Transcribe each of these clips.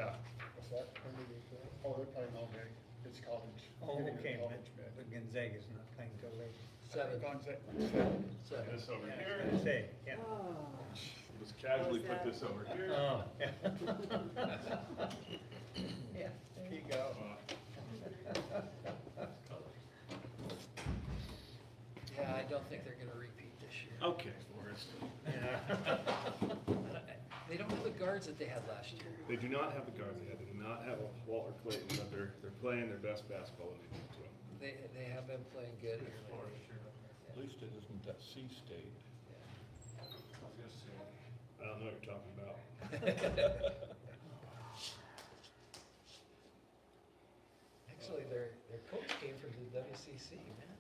Yeah. What's that? When do they play? Oh, they're playing all day. It's college. Oh, Getting okay, college bid. but Gonzaga's not playing till late. Seven. This over Yeah, I was here. gonna say, yeah. Oh, Just casually Oh, is put that- this over here. Oh, yeah. Yeah, there you go. Yeah, I don't think they're gonna repeat this year. Okay, Forrest. Yeah. They don't have the guards that they had last year. They do not have the guards they had. They do not have a Walter Clayton, but they're playing their best basketball in the to them. They have been playing good here lately. At least it isn't that C-State. I don't know what you're talking about. Actually, their coach came from the WCC, man.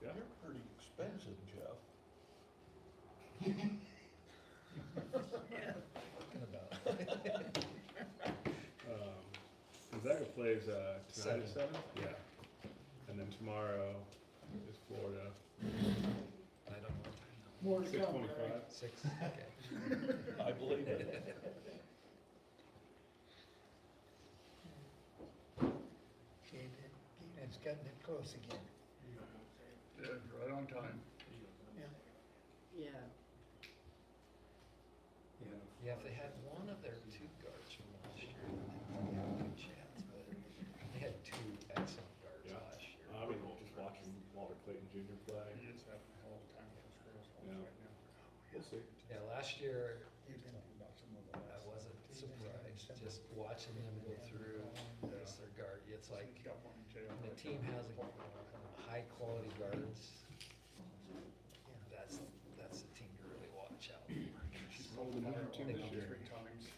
Yeah. They're pretty expensive, Jeff. Talking about. Gonzaga plays tonight Seven. at 7? Yeah. And then tomorrow is Florida. I don't know. More to come, 6:25. Greg. 6, okay. I believe it. Okay, it's gotten it close again. Yeah, right on time. yeah. Yeah, if they had one of their two guards from last year, they might have a good chance, but they had two excellent guards Yeah. last year. I mean, just watching Walter Clayton Jr. play. He is having a hell of a time with his girls Yeah. right now. We'll see. Yeah, last year, He's talking about some of the I last. wasn't surprised, just watching them go through, against their guard, it's like, He's got one in jail. when the team has high quality guards, that's the team to really watch out for. She's probably the number 2 this year. 3 times.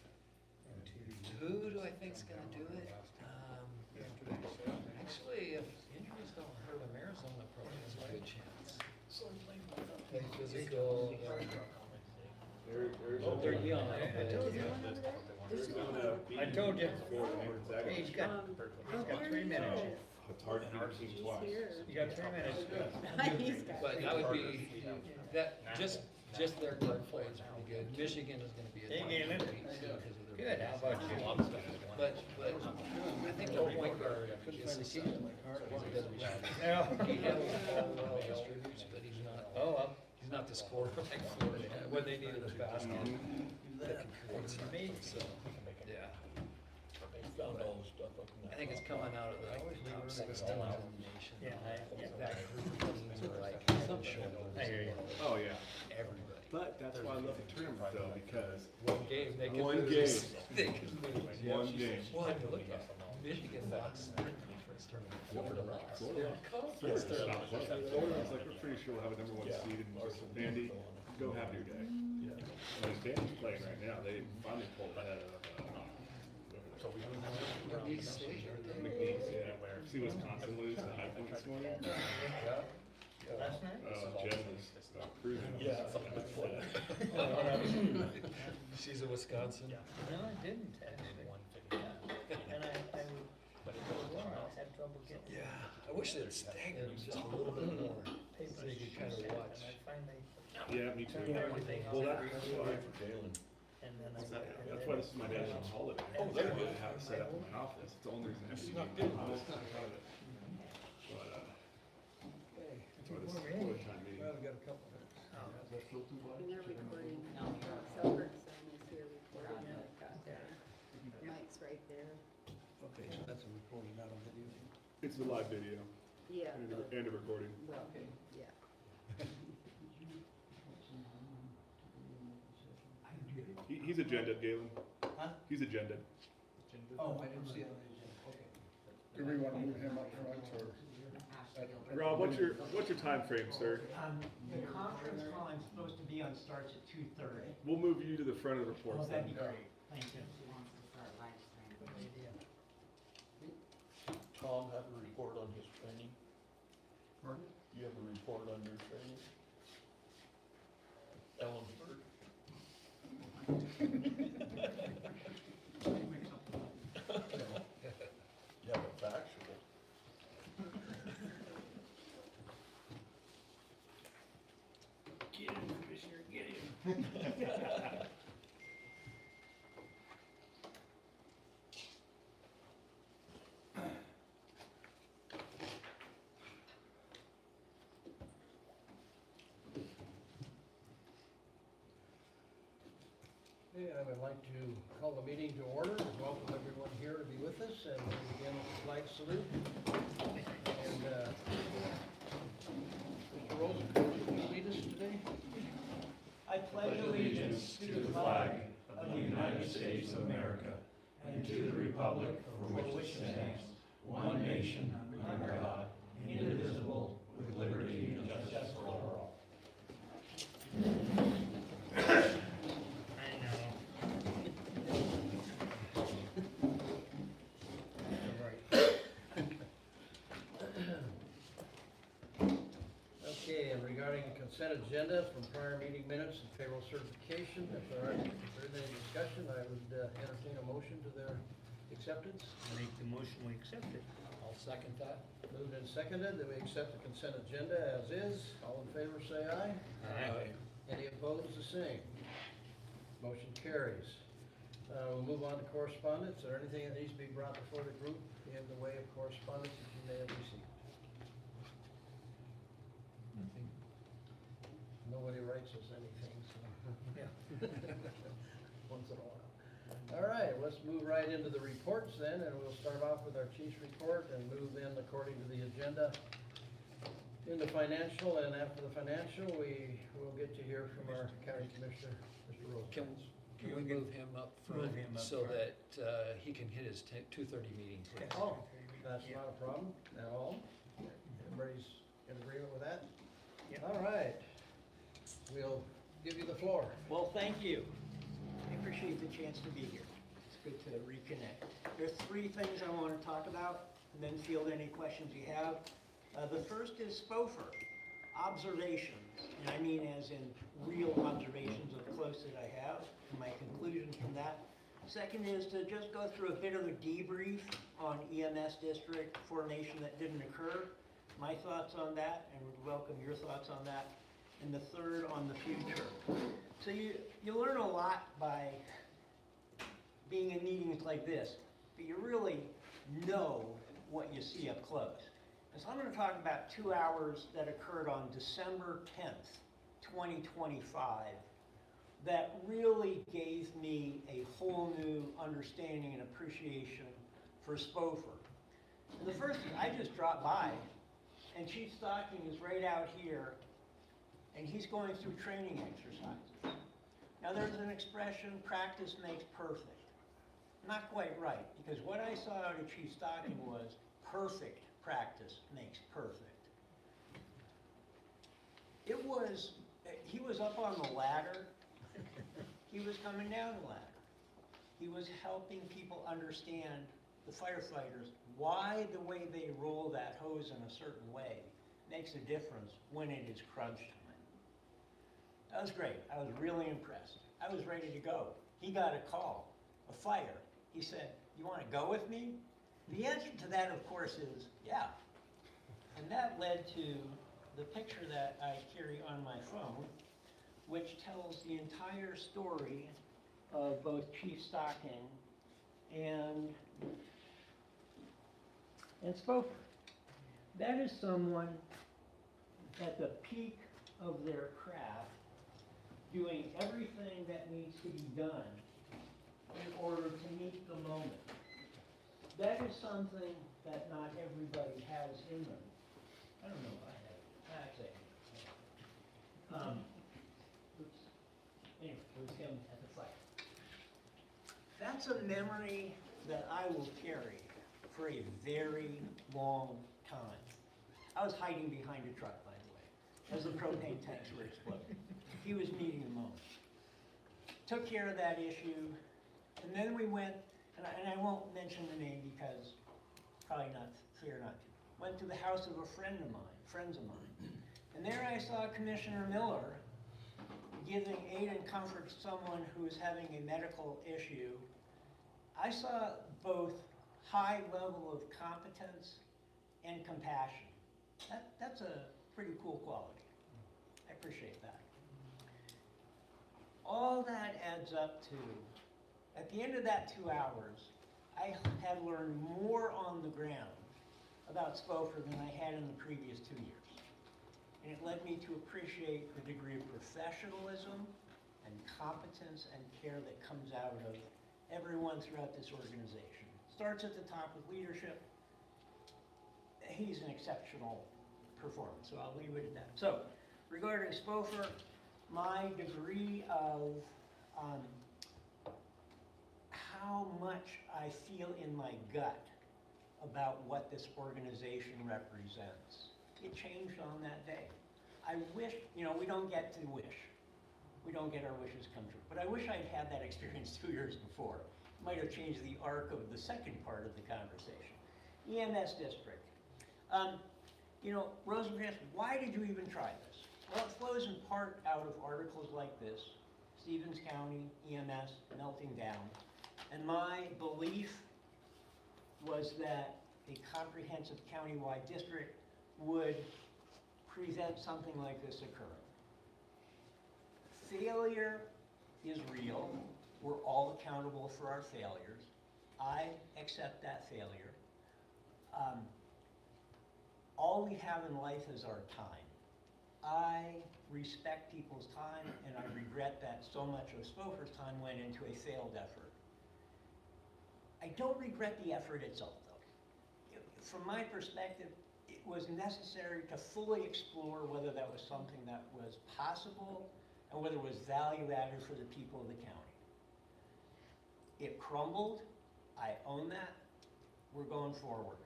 Who do I think's gonna do it? After they said. Actually, if injuries don't hurt them, Arizona probably has a good chance. Play physical, they're young. I told you. I told you. Hey, he's got 3 minutes. It's hard to beat your team twice. You got 3 minutes. He's got- But that would be, just their guard play is pretty good. Michigan is gonna be a Hey, tough Galen. week because of their. Good, how about you? But I think the point guard is the son. He does Yeah. He handles the ball well, distributes, but he's not, Oh, well. he's not the scorer like Florida had. When they needed a basket, that can create something, so, yeah. Found all the stuff up in I think it's coming out of the top 6 teams in the nation. Yeah, That group of teams are like head and shoulders I hear you. Oh, yeah. everybody. But that's why I love the tournament though, because One game, they can One lose. game. They can lose. yeah. one game. Well, I mean, look at Michigan lost their conference tournament. Florida lost their conference tournament. Florida's like, we're pretty sure we'll have a number 1 seed, and just, Vandy, go have your day. And Vandy's playing right now, they finally pulled ahead of, McNeese State, aren't they? McNeese, yeah. See Wisconsin lose the high point this morning? Last night? Jen was cruising. Yeah. She's a Wisconsin. No, I didn't actually. And I had trouble getting. Yeah, I wish they'd stagger them just a little bit more, so you could kind of watch. And I finally, Yeah, me too. everything Well, else. that's why, And then I. that's why this is my national holiday. Oh, there you have it set up in my office. It's the only reason I have to do it. But, that's why this is a time meeting. Well, we got a couple minutes. And they're recording, Selberg son is here recording, they've got their mics right there. Okay, so that's a recording, not a video. It's the live video Yeah, and a recording. well, yeah. He's agended, Galen. Huh? He's agended. Oh, I didn't see it. Do we want to move him up front or? Rob, what's your time frame, sir? The conference call I'm supposed to be on starts at 2:30. We'll move you to the front of the Oh, reports that'd then. be great, thank you. Tom have a report on his training? Pardon? You have a report on your training? Ellensburg? You have a factual. Get him, Commissioner, get him. Okay, I would like to call the meeting to order and welcome everyone here to be with us, and we'll begin with the flag salute. And, Mr. Rosen, will you lead us today? I pledge allegiance to the flag of the United States of America and to the republic for which it stands, one nation, under God, indivisible, with liberty and justice for all. Okay, and regarding the consent agenda from prior meeting minutes and payroll certification, if there isn't any discussion, I would entertain a motion to their acceptance. Make the motion, we accept it. I'll second that. Moved and seconded that we accept the consent agenda as is. All in favor, say aye. Aye. Any opposed, the same. Motion carries. We'll move on to correspondence. Is there anything that needs to be brought before the group in the way of correspondence that you may have received? Nobody writes us anything, so. Once in a while. All right, let's move right into the reports then, and we'll start off with our chief's report and move in according to the agenda into financial, and after the financial, we will get to hear from our county commissioner, Mr. Rose. Can we move him up front Move him up so front. that he can hit his 2:30 meeting, please? Oh, that's not a problem at all. Everybody's in agreement with that? Yep. All right. We'll give you the floor. Well, thank you. I appreciate the chance to be here. It's good to reconnect. There's three things I want to talk about, and then field any questions you have. The first is SPOFR, observations, and I mean as in real observations of close that I have, and my conclusions from that. Second is to just go through a bit of a debrief on EMS district formation that didn't occur, my thoughts on that, and would welcome your thoughts on that. And the third on the future. So you learn a lot by being in meetings like this, but you really know what you see up close. And so I'm going to talk about 2 hours that occurred on December 10th, 2025, that really gave me a whole new understanding and appreciation for SPOFR. And the first is I just dropped by, and Chief Stocking is right out here, and he's going through training exercises. Now there's an expression, practice makes perfect. Not quite right, because what I saw out of Chief Stocking was perfect practice makes perfect. He was up on the ladder, he was coming down the ladder. He was helping people understand, the firefighters, why the way they roll that hose in a certain way makes a difference when it is crunch time. That was great. I was really impressed. I was ready to go. He got a call, a fire. He said, "You want to go with me?" The answer to that, of course, is yeah. And that led to the picture that I carry on my phone, which tells the entire story of both Chief Stocking and SPOFR. That is someone at the peak of their craft, doing everything that needs to be done in order to meet the moment. That is something that not everybody has in them. I don't know if I have it. Actually, anyway, it was him at the fight. That's a memory that I will carry for a very long time. I was hiding behind a truck, by the way, as the propane tanks were exploding. He was meeting the moment. Took care of that issue, and then we went, and I won't mention the name because probably not fair not to. Went to the house of a friends of mine. And there I saw Commissioner Miller giving aid and comfort to someone who was having a medical issue. I saw both high level of competence and compassion. That's a pretty cool quality. I appreciate that. All that adds up to, at the end of that 2 hours, I had learned more on the ground about SPOFR than I had in the previous 2 years. And it led me to appreciate the degree of professionalism and and competence and care that comes out of everyone throughout this organization. Starts at the top with leadership. He's an exceptional performer, so I'll leave it at that. So, regarding SPOFR, my degree of how much I feel in my gut about what this organization represents, it changed on that day. I wish, you know, we don't get to wish. We don't get our wishes come true. But I wish I'd had that experience 2 years before. It might have changed the arc of the second part of the conversation. EMS district. You know, Rosenkrantz, why did you even try this? Well, it flows in part out of articles like this, Stevens County, EMS, melting down. And my belief was that a comprehensive countywide district would prevent something like this occurring. Failure is real. We're all accountable for our failures. I accept that failure. All we have in life is our time. I respect people's time, and I regret that so much of SPOFR's time went into a failed effort. I don't regret the effort itself, though. From my perspective, it was necessary to fully explore whether that was something that was possible and whether it was value added for the people of the county. It crumbled. I own that. We're going forward.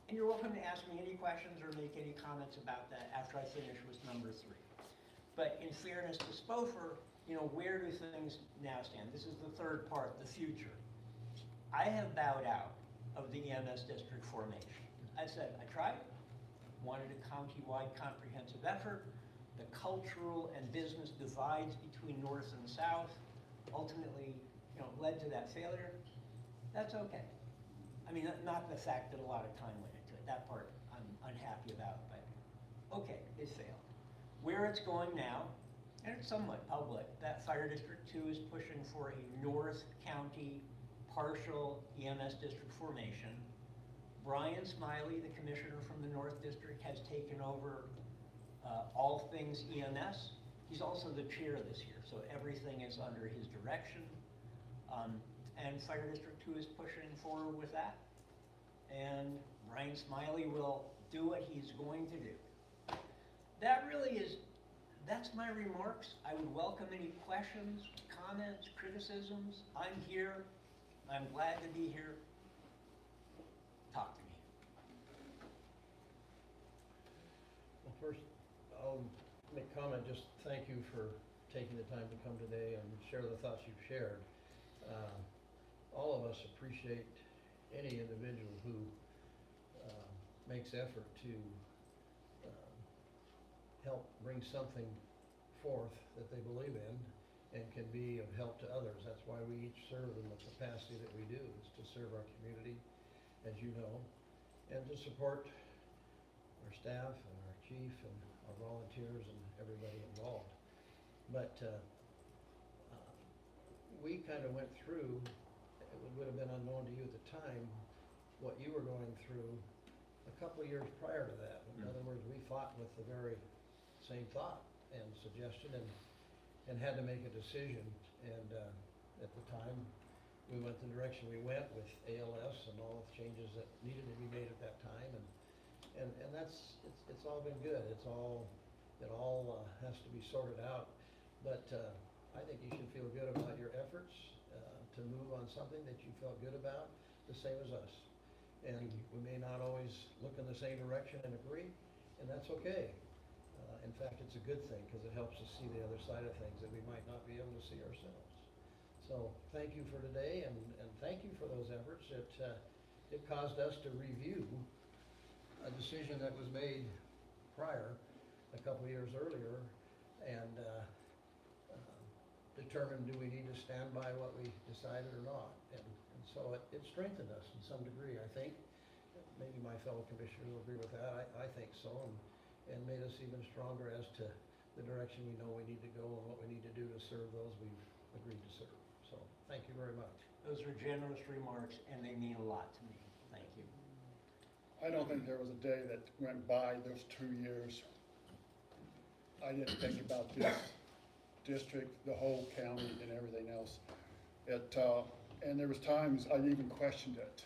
And you're welcome to ask me any questions or make any comments about that after I finish with number 3. But in fairness to SPOFR, you know, where do things now stand? This is the third part, the future. I have bowed out of the EMS district formation. I said, I tried, wanted a county-wide comprehensive effort. The cultural and business divides between North and South ultimately, you know, led to that failure. That's okay. I mean, not the fact that a lot of time went into it. That part I'm unhappy about, but okay, it failed. Where it's going now, and it's somewhat public, that Fire District 2 is pushing for a North County partial EMS district formation. Brian Smiley, the commissioner from the North District, has taken over all things EMS. He's also the chair this year, so everything is under his direction. And Fire District 2 is pushing forward with that. And Brian Smiley will do what he's going to do. That really is, that's my remarks. I would welcome any questions, comments, criticisms. I'm here. I'm glad to be here. Talk to me. Well, first, I'll make a comment. Just thank you for taking the time to come today and share the thoughts you've shared. All of us appreciate any individual who makes effort to help bring something forth that they believe in and can be of help to others. That's why we each serve in the capacity that we do, is to serve our community, as you know, and to support our staff and our chief and our volunteers and everybody involved. But we kind of went through, it would have been unknown to you at the time, what you were going through a couple of years prior to that. In other words, we fought with the very same thought and suggestion and had to make a decision. And at the time, we went the direction we went with ALS and all the changes that needed to be made at that time. And that's, it's all been good. It all has to be sorted out. But I think you should feel good about your efforts to move on something that you felt good about, the same as us. And we may not always look in the same direction and agree, and that's okay. In fact, it's a good thing because it helps us see the other side of things that we might not be able to see ourselves. So thank you for today, and thank you for those efforts. It caused us to review a decision that was made prior, a couple of years earlier, and determine, do we need to stand by what we decided or not? And so it strengthened us in some degree, I think. Maybe my fellow commissioners will agree with that. I think so, and made us even stronger as to the direction we know we need to go and what we need to do to serve those we've agreed to serve. So thank you very much. Those are generous remarks, and they mean a lot to me. Thank you. I don't think there was a day that went by those 2 years I didn't think about this district, the whole county and everything else. And there was times I even questioned it.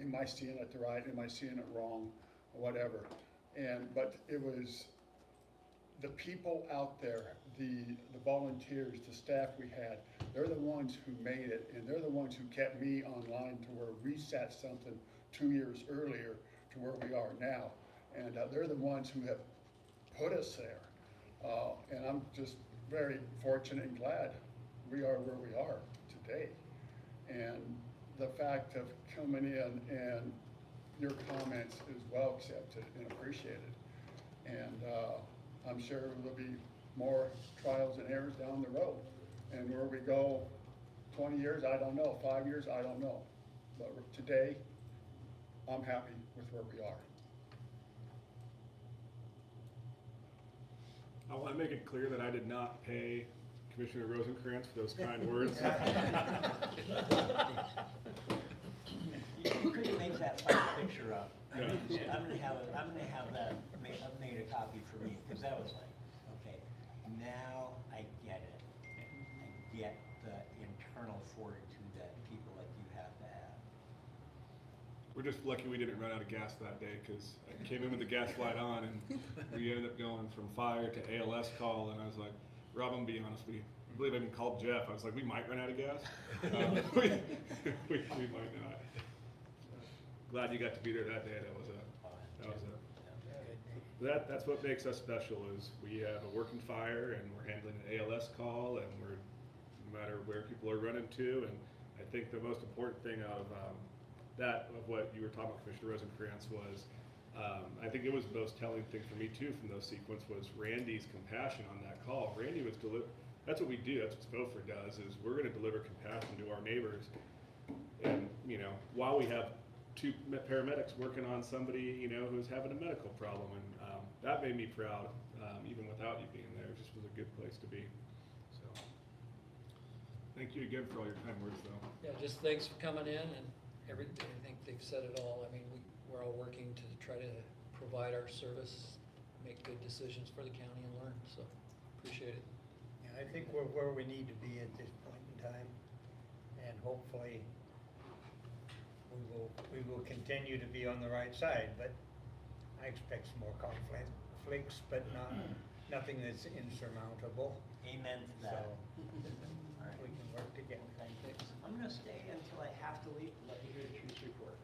Am I seeing it right? Am I seeing it wrong? Whatever. But it was the people out there, the volunteers, the staff we had, they're the ones who made it, and they're the ones who kept me online to where we set something 2 years earlier to where we are now. And they're the ones who have put us there. And I'm just very fortunate and glad we are where we are today. And the fact of coming in and your comments is well accepted and appreciated. And I'm sure there'll be more trials and errors down the road. And where we go 20 years, I don't know. 5 years, I don't know. But today, I'm happy with where we are. I want to make it clear that I did not pay Commissioner Rosencrantz for those kind words. You couldn't make that final picture up. Yeah. I'm gonna have that made a copy for me, because that was like, okay, now I get it. I get the internal fortitude that people like you have to have. We're just lucky we didn't run out of gas that day, because I came in with the gas light on and we ended up going from fire to ALS call, and I was like, Rob, I'm gonna be honest with you. I believe I even called Jeff. I was like, we might run out of gas. We might not. Glad you got to be there that day. That's what makes us special is we have a working fire and we're handling an ALS call, and we're no matter where people are running to. And I think the most important thing out of of what you were talking about, Commissioner Rosencrantz, was I think it was the most telling thing for me too from those sequence was Randy's compassion on that call. Randy was that's what we do. That's what SPOFR does. Is we're going to deliver compassion to our neighbors, and while we have 2 paramedics working on somebody who's having a medical problem, and that made me proud, even without you being there. It just was a good place to be. So, thank you again for all your kind words, though. Yeah, just thanks for coming in, and I think they've said it all. I mean, we're all working to try to provide our service, make good decisions for the county and learn, so appreciate it. Yeah, I think we're where we need to be at this point in time, and hopefully we will continue to be on the right side, but I expect some more conflicts, but nothing that's insurmountable. Amen to So that. we can work together. Thanks. I'm gonna stay until I have to leave, let me hear the chief's report.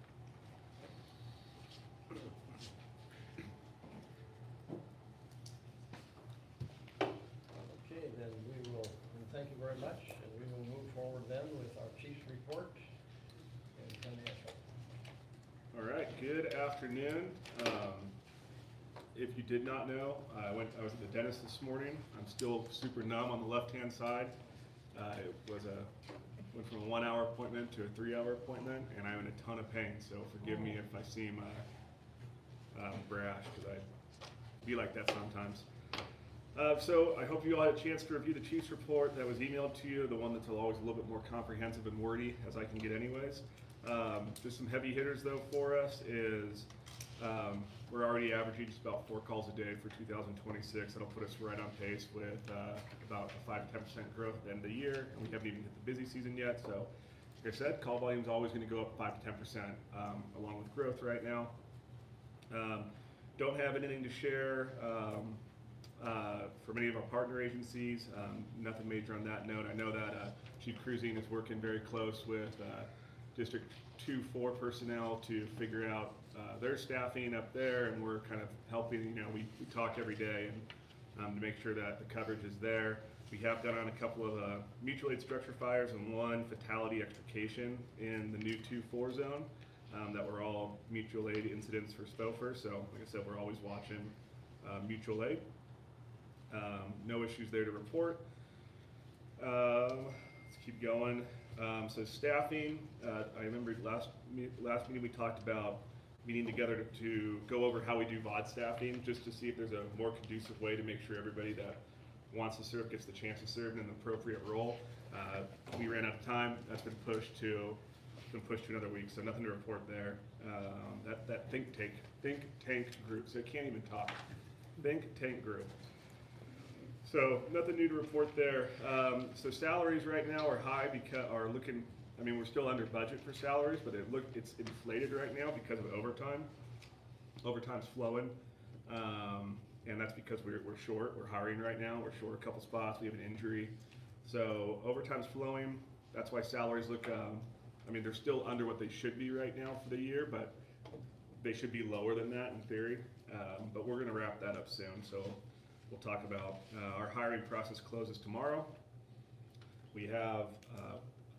Okay, then we will, and thank you very much, and we will move forward then with our chief's report and financial. All right. Good afternoon. If you did not know, I was at the dentist this morning. I'm still super numb on the left-hand side. It was went from a 1-hour appointment to a 3-hour appointment, and I'm in a ton of pain. So forgive me if I seem brash, because I be like that sometimes. So I hope you all had a chance to review the chief's report that was emailed to you, the one that's always a little bit more comprehensive and wordy as I can get anyways. Just some heavy hitters though for us is we're already averaging just about 4 calls a day for 2026. That'll put us right on pace with about a 5 to 10% growth at the end of the year, and we haven't even hit the busy season yet. So like I said, call volume is always going to go up 5 to 10% along with growth right now. Don't have anything to share from any of our partner agencies. Nothing major on that note. I know that Chief Cruising is working very close with District 2-4 personnel to figure out their staffing up there, and we're kind of helping. We talk every day and to make sure that the coverage is there. We have done on a couple of mutual aid structure fires and 1 fatality extrication in the new 2-4 zone that were all mutual aid incidents for SPOFR. So like I said, we're always watching mutual aid. No issues there to report. Let's keep going. So staffing, I remember last meeting we talked about meeting together to go over how we do VOD staffing, just to see if there's a more conducive way to make sure everybody that wants to serve gets the chance to serve in an appropriate role. We ran out of time. That's been pushed to another week, so nothing to report there. That think tank group, so I can't even talk. Think tank group. So nothing new to report there. So salaries right now are high because, are looking, I mean, we're still under budget for salaries, but it's inflated right now because of overtime. Overtime's flowing, and that's because we're short. We're hiring right now. We're short a couple spots. We have an injury, so overtime's flowing. That's why salaries look. I mean, they're still under what they should be right now for the year, but they should be lower than that in theory. But we're going to wrap that up soon. So we'll talk about our hiring process closes tomorrow. We have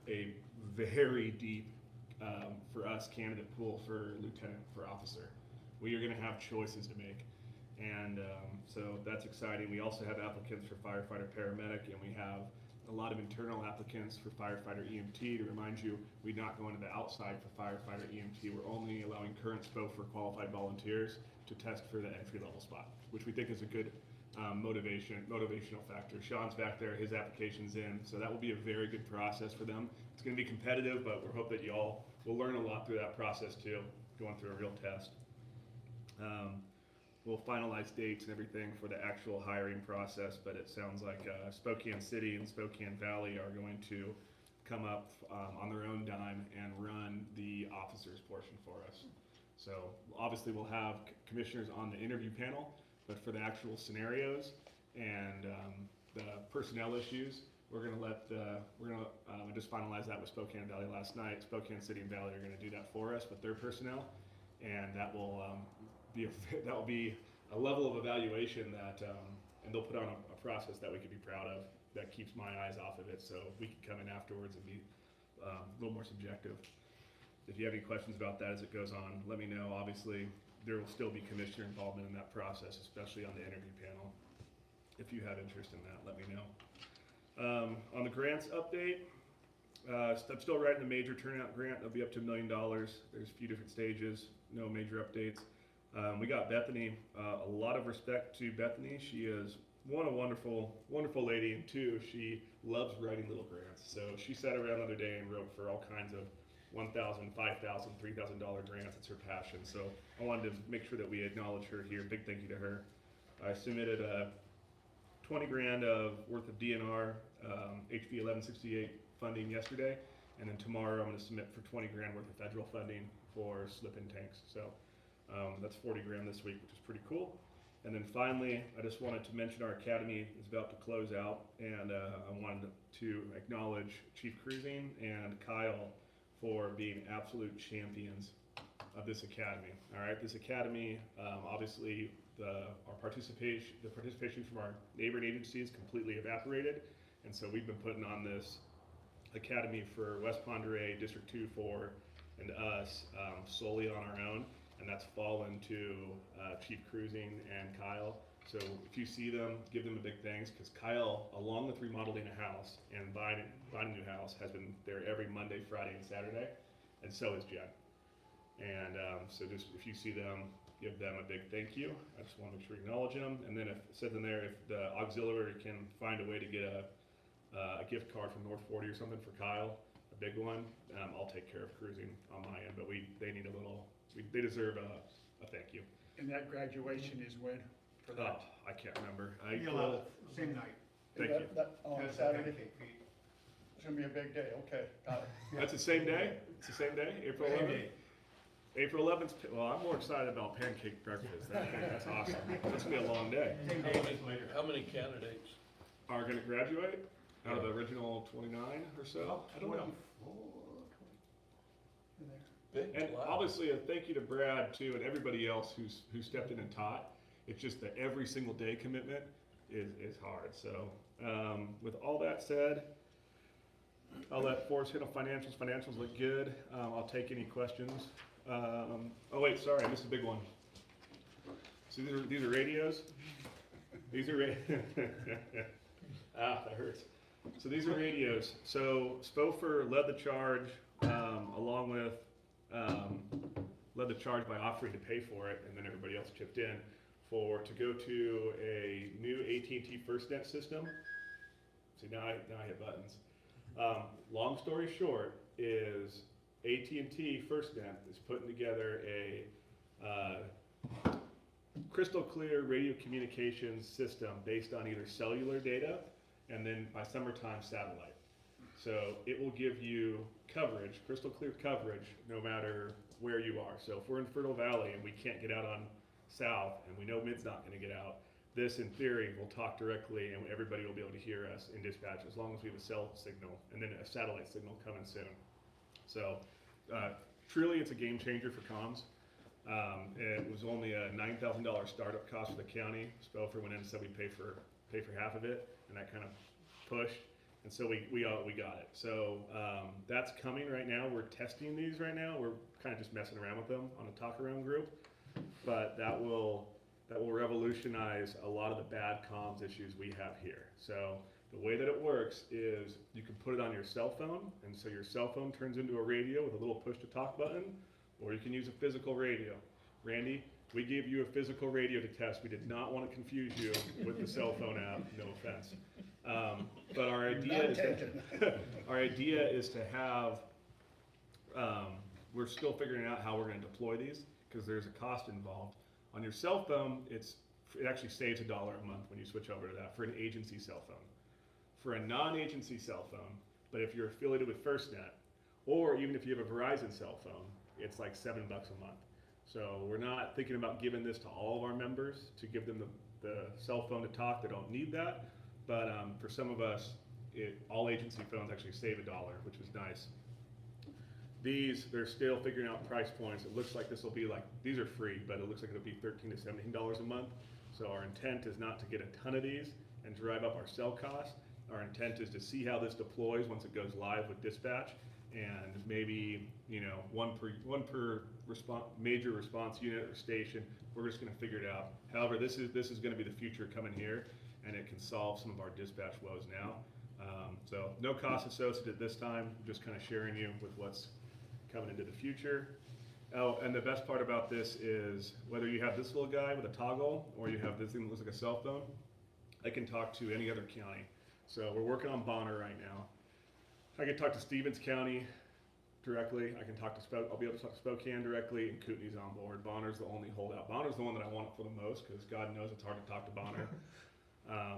a very deep for us candidate pool for lieutenant, for officer. We are going to have choices to make, and so that's exciting. We also have applicants for firefighter, paramedic, and we have a lot of internal applicants for firefighter EMT. To remind you, we're not going to the outside for firefighter EMT. We're only allowing current SPOFR qualified volunteers to test for the entry-level spot, which we think is a good motivational factor. Sean's back there, his application's in, so that will be a very good process for them. It's going to be competitive, but we hope that you all will learn a lot through that process too, going through a real test. We'll finalize dates and everything for the actual hiring process, but it sounds like Spokane City and Spokane Valley are going to come up on their own dime and run the officers portion for us. So obviously we'll have commissioners on the interview panel, but for the actual scenarios and the personnel issues, we're gonna just finalize that with Spokane Valley last night. Spokane City and Valley are gonna do that for us with their personnel, and that will be a level of evaluation that, and they'll put on a process that we can be proud of, that keeps my eyes off of it, so we can come in afterwards and be a little more subjective. If you have any questions about that as it goes on, let me know. Obviously, there will still be commissioner involvement in that process, especially on the interview panel. If you have interest in that, let me know. On the grants update, I'm still writing the major turnout grant. It'll be up to $1 million. There's a few different stages, no major updates. We got Bethany, a lot of respect to Bethany. She is one, a wonderful lady, and two, she loves writing little grants. So she sat around the other day and wrote for all kinds of $1,000, $5,000, $3,000 grants. It's her passion. So I wanted to make sure that we acknowledge her here. Big thank you to her. I submitted 20 grand worth of DNR HB 1168 funding yesterday, and then tomorrow I'm going to submit for 20 grand worth of federal funding for slip-in tanks. So that's 40 grand this week, which is pretty cool. And then finally, I just wanted to mention our academy is about to close out, and I wanted to acknowledge Chief Cruising and Kyle for being absolute champions of this academy. All right, this academy, obviously, the participation from our neighboring agencies completely evaporated, and so we've been putting on this academy for West Ponderay, District 2, 4, and us solely on our own, and that's fallen to Chief Cruising and Kyle. So if you see them, give them a big thanks, because Kyle, along with remodeling a house and buying a new house, has been there every Monday, Friday, and Saturday, and so is Jen. And so just if you see them, give them a big thank you. I just want to make sure you acknowledge them. And then if it says in there, if the auxiliary can find a way to get a gift card from North 40 or something for Kyle, a big one, I'll take care of Cruising on my end. But they need a little, they deserve a thank you. And that graduation is when for that? I can't remember. The 11th, same night. Thank you. On That's Saturday? pancake feed. It's gonna be a big day, okay, got it. That's the same day? It's the same day, April Same 11th? day. April 11th, well, I'm more excited about pancake breakfast. That's awesome. That's gonna be a long day. 10 days later. How many candidates? Are gonna graduate out of the original 29 or so? I don't know. Big, And wow. obviously a thank you to Brad too, and everybody else who stepped in and taught. It's just that every single day commitment is hard. So with all that said, I'll let Forrest hit on financials. Financials look good. I'll take any questions. Oh wait, sorry, I missed a big one. So these are radios. These are that hurts. So these are radios. So SPOFR led the charge, along with led the charge by offering to pay for it, and then everybody else chipped in to go to a new AT&T FirstNet system. See, now I hit buttons. Long story short is AT&T FirstNet is putting together crystal clear radio communications system based on either cellular data and then by summertime satellite. So it will give you coverage, crystal clear coverage, no matter where you are. So if we're in Fertile Valley and we can't get out on South and we know Mid's not gonna get out, this in theory will talk directly and everybody will be able to hear us in dispatch as long as we have a cell signal and then a satellite signal coming soon. So truly it's a game changer for comms. It was only a $9,000 startup cost for the county. SPOFR went in and said we pay for half of it, and that kind of pushed. And so we got it. So that's coming right now. We're testing these right now. We're kind of just messing around with them on a talk around group, but that will revolutionize a lot of the bad comms issues we have here. So the way that it works is you can put it on your cell phone, and so your cell phone turns into a radio with a little push to talk button, or you can use a physical radio. Randy, we gave you a physical radio to test. We did not want to confuse you with the cell phone app, no offense. But our idea is to have, we're still figuring out how we're going to deploy these because there's a cost involved. On your cell phone, it actually saves $1 a month when you switch over to that for an agency cell phone. For a non-agency cell phone, but if you're affiliated with FirstNet, or even if you have a Verizon cell phone, it's like $7 a month. So we're not thinking about giving this to all of our members to give them the cell phone to talk. They don't need that. But for some of us, all agency phones actually save $1, which is nice. These, they're still figuring out price points. It looks like this will be like, these are free, but it looks like it'll be $13 to $17 a month. So our intent is not to get a ton of these and drive up our cell costs. Our intent is to see how this deploys once it goes live with dispatch, and maybe, you know, one per major response unit or station. We're just going to figure it out. However, this is going to be the future coming here, and it can solve some of our dispatch woes now. So no cost associated this time. Just kind of sharing you with what's coming into the future. Oh, and the best part about this is whether you have this little guy with a toggle or you have this thing that looks like a cell phone, I can talk to any other county. So we're working on Bonner right now. I can talk to Stevens County directly. I can talk to I'll be able to talk to Spokane directly, and Kootenai's on board. Bonner's the only holdout. Bonner's the one that I want for the most because God knows it's hard to talk to Bonner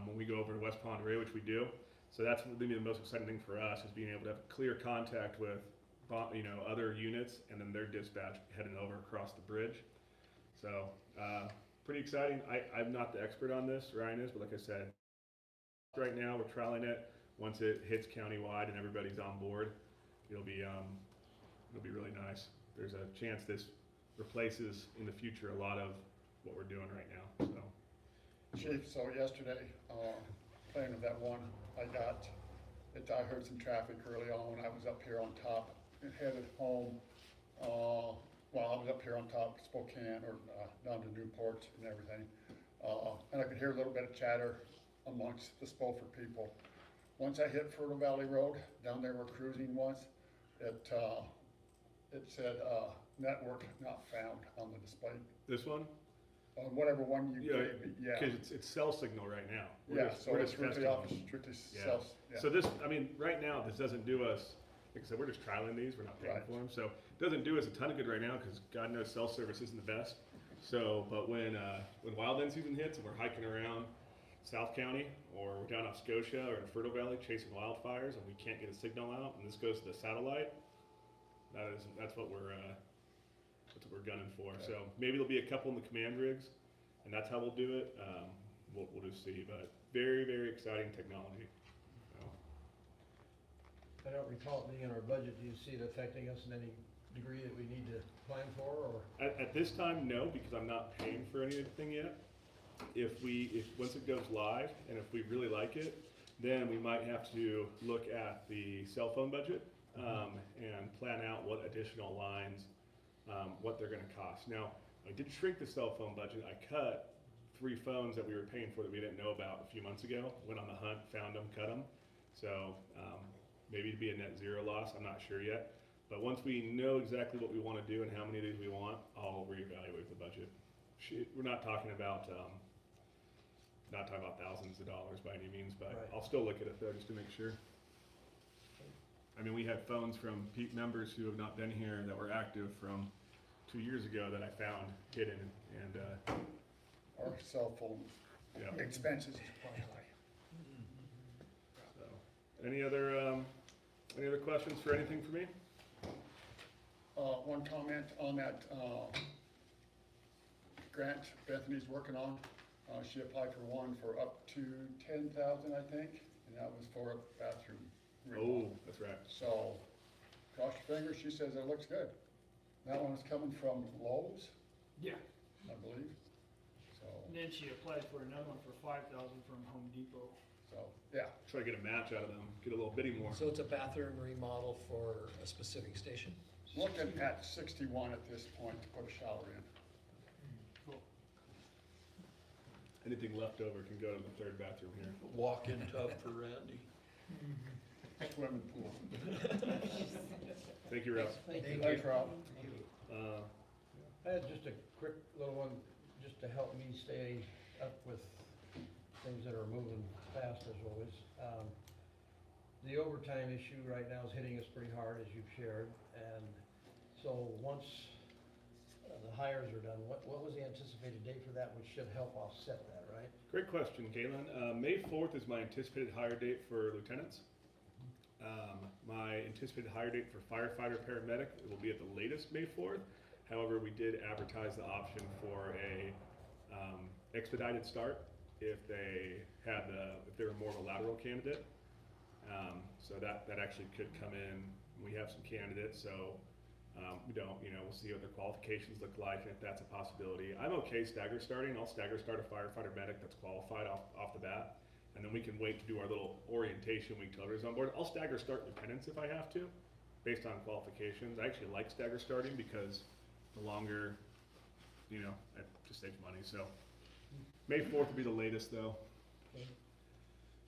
when we go over to West Pond Ray, which we do. So that's going to be the most exciting thing for us is being able to have clear contact with, you know, other units and then their dispatch heading over across the bridge. So pretty exciting. I'm not the expert on this, Ryan is, but like I said, right now we're trialing it. Once it hits countywide and everybody's on board, it'll be really nice. There's a chance this replaces in the future a lot of what we're doing right now. So, Chief, so yesterday, playing with that one, I heard some traffic early on when I was up here on top and headed home. Well, I was up here on top, Spokane, or down to Newport and everything. And I could hear a little bit of chatter amongst the SPOFR people. Once I hit Fertile Valley Road, down there we're cruising once, it said network not found on the display. this one? On whatever one you gave me, yeah. Because it's cell signal right now. Yeah, so we're it's just strictly testing off, them. strictly Yeah. self, yeah. So this, I mean, right now, this doesn't do us, like I said, we're just trialing these, we're not paying Right. for them. So it doesn't do us a ton of good right now because God knows cell service isn't the best. So, but when wildland season hits and we're hiking around South County or we're down off Scotia or in Fertile Valley chasing wildfires and we can't get a signal out and this goes to the satellite, that's what we're gunning for. Okay. So maybe there'll be a couple in the command rigs, and that's how we'll do it. We'll just see, but very, very exciting technology. I don't recall it being in our budget. Do you see it affecting us in any degree that we need to plan for, or? At this time, no, because I'm not paying for anything yet. If once it goes live and if we really like it, then we might have to look at the cell phone budget and plan out what additional lines, what they're going to cost. Now, I did shrink the cell phone budget. I cut 3 phones that we were paying for that we didn't know about a few months ago. Went on the hunt, found them, cut them. So maybe to be a net zero loss, I'm not sure yet. But once we know exactly what we want to do and how many of these we want, I'll reevaluate the budget. We're not talking about thousands of dollars by any means, but Right. I'll still look at it though, just to make sure. I mean, we had phones from members who have not been here that were active from 2 years ago that I found hidden, and our cell phone Yeah. expenses is quite high. So, any other questions for anything for me? One comment on that, grant Bethany's working on. She applied for one for up to 10,000, I think, and that was for a bathroom remodel. Oh, that's right. So, cross your fingers, she says it looks good. That one is coming from Lowe's, Yeah, I believe, so, and then she applied for another one for 5,000 from Home Depot. yeah. Try to get a match out of them, get a little bitty more. So it's a bathroom remodel for a specific station? Looking at 61 at this point to put a shower in. Cool. Anything left over can go to the third bathroom here. Walk-in tub for Randy. Swimming pool. Thank you, Ralph. Thank you. Thanks, Rob. I had just a quick little one, just to help me stay up with things that are moving fast as always. The overtime issue right now is hitting us pretty hard, as you've shared, and so once the hires are done, what was the anticipated date for that, which should help offset that, right? Great question, Caitlin. May 4th is my anticipated hire date for lieutenants. My anticipated hire date for firefighter paramedic, it will be at the latest May 4th. However, we did advertise the option for a expedited start if they were more of a lateral candidate. So that actually could come in. We have some candidates, so we'll see what their qualifications look like, and if that's a possibility. I'm okay stagger starting. I'll stagger start a firefighter medic that's qualified off the bat, and then we can wait to do our little orientation week till everybody's on board. I'll stagger start lieutenants if I have to, based on qualifications. I actually like stagger starting because the longer, it just saves money. So May 4th will be the latest, though. Okay.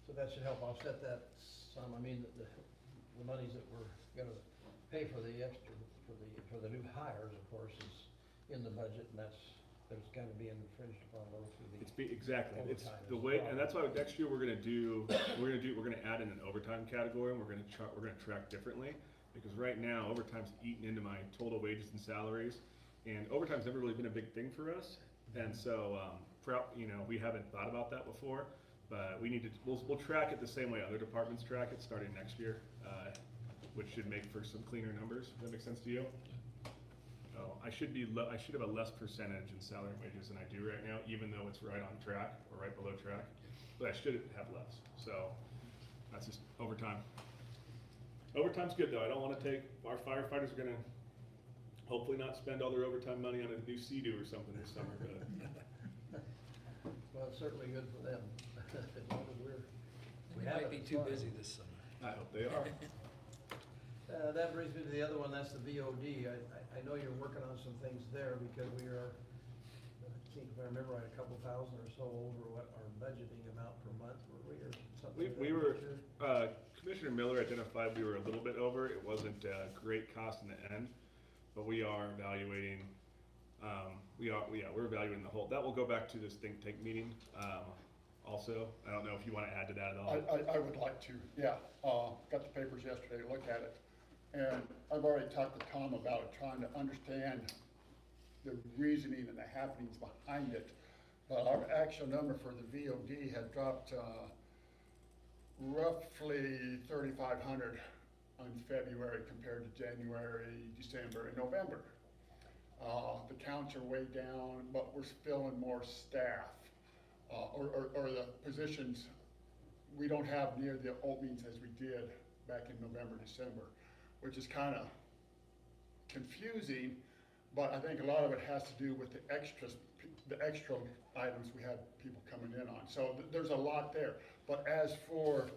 So that should help offset that some. I mean, the monies that we're gonna pay for the extra, for the new hires, of course, is in the budget, and there's gonna be infringed upon those through the. Exactly. It's overtime the as way, well. and that's why next year we're gonna add in an overtime category, and we're gonna track differently, because right now overtime's eaten into my total wages and salaries, and overtime's never really been a big thing for us, and so we haven't thought about that before, but we'll track it the same way other departments track it starting next year, which should make for some cleaner numbers. Does that make sense to you? Oh, I should have a less percentage in salary and wages than I do right now, even though it's right on track or right below track, but I should have less. So that's just overtime. Overtime's good though. I don't want to our firefighters are gonna hopefully not spend all their overtime money on a new Sea-Doo or something this summer, but Well, it's certainly good for them, as long as We have might it, be it's too fine. busy this summer. I hope they are. That brings me to the other one, that's the VOD. I know you're working on some things there because we are, I think if I remember right, a couple thousand or so over what our budgeting amount per month, were we, or something? of that We were, nature? Commissioner Miller identified we were a little bit over. It wasn't a great cost in the end, but we are evaluating, we're evaluating the whole, that will go back to this think tank meeting, also. I don't know if you want to add to that at all. I would like to, yeah. Got the papers yesterday, look at it. And I've already talked to Tom about it, trying to understand the reasoning and the happenings behind it. But our actual number for the VOD had dropped, roughly 3,500 on February compared to January, December, and November. The counts are way down, but we're filling more staff. Or the positions, we don't have near the openings as we did back in November, December, which is kind of confusing, but I think a lot of it has to do with the extra items we had people coming in on. So there's a lot there. But as for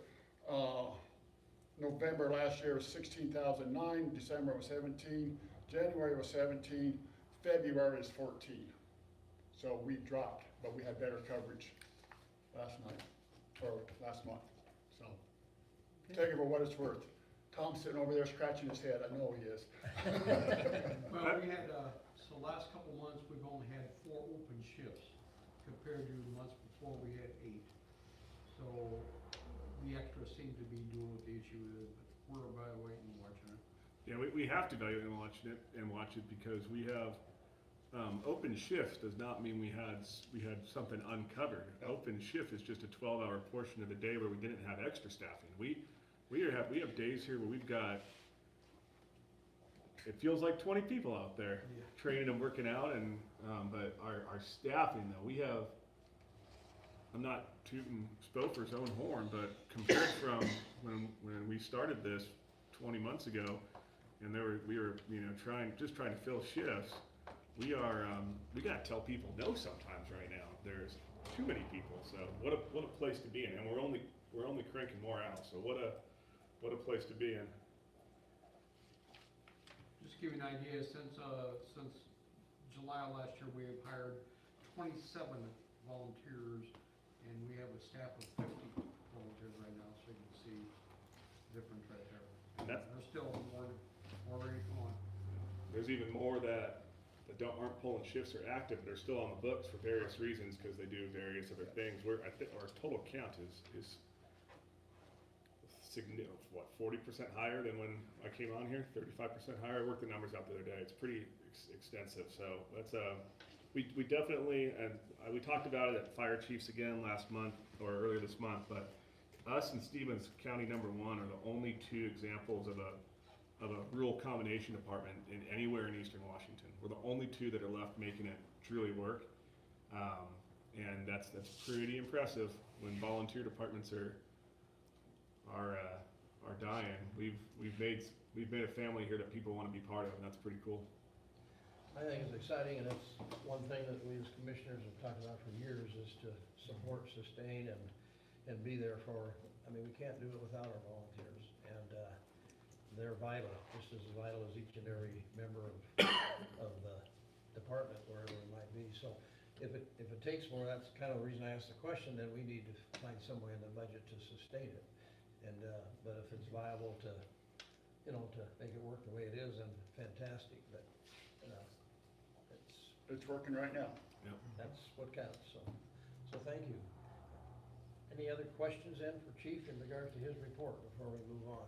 November last year was 16,009, December was 17, January was 17, February is 14. So we dropped, but we had better coverage last month, so. Take it for what it's worth. Tom's sitting over there scratching his head, I know he is. Well, we had, so last couple months, we've only had 4 open shifts compared to the months before we had 8. So the extras seem to be doing what the issue is, but we're evaluating and watching it. Yeah, we have to evaluate and watch it because we have open shifts does not mean we had something uncovered. Open shift is just a 12-hour portion of the day where we didn't have extra staffing. We have days here where we've got, it feels like 20 people out there training and working out, and but our staffing though, we have, I'm not tooting SPOFR's own horn, but compared from when we started this 20 months ago, and we were trying to fill shifts, we gotta tell people no sometimes right now. There's too many people, so what a place to be in, and we're only cranking more out, so what a place to be in. Just to give you an idea, since July of last year, we have hired 27 volunteers, and we have a staff of 50 volunteers right now, so you can see the difference right there. There's still more ready to come on. There's even more that aren't pulling shifts or active, but are still on the books for various reasons because they do various other things. I think our total count is significant, 40% higher than when I came on here, 35% higher. I worked the numbers out the other day. It's pretty extensive. So that's we definitely, and we talked about it at Fire Chiefs again last month or earlier this month, but us and Stevens County #1 are the only two examples of a rural combination department in anywhere in Eastern Washington. We're the only two that are left making it truly work, and that's pretty impressive. When volunteer departments are dying, we've made a family here that people want to be part of, and that's pretty cool. I think it's exciting, and it's one thing that we as commissioners have talked about for years, is to support, sustain, and be there for, I mean, we can't do it without our volunteers, and they're vital, just as vital as each and every member of the department, wherever it might be. So if it takes more, that's kind of the reason I asked the question, then we need to find some way in the budget to sustain it. And but if it's viable to make it work the way it is, then fantastic. But It's working right now. Yep. that's what counts. So thank you. Any other questions then for Chief in regards to his report before we move on?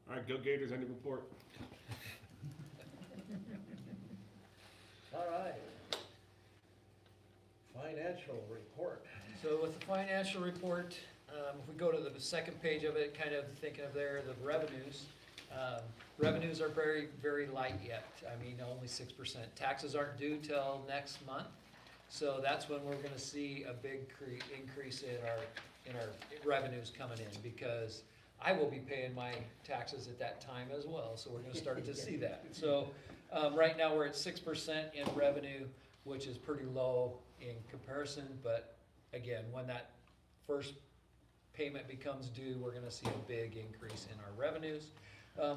All right, go Gators, end of report. All right. Financial report. So with the financial report, if we go to the second page of it, kind of thinking of there, the revenues. Revenues are very, very light yet. I mean, only 6%. Taxes aren't due till next month. So that's when we're gonna see a big increase in our revenues coming in, because I will be paying my taxes at that time as well. So we're gonna start to see that. So right now we're at 6% in revenue, which is pretty low in comparison. But again, when that first payment becomes due, we're gonna see a big increase in our revenues.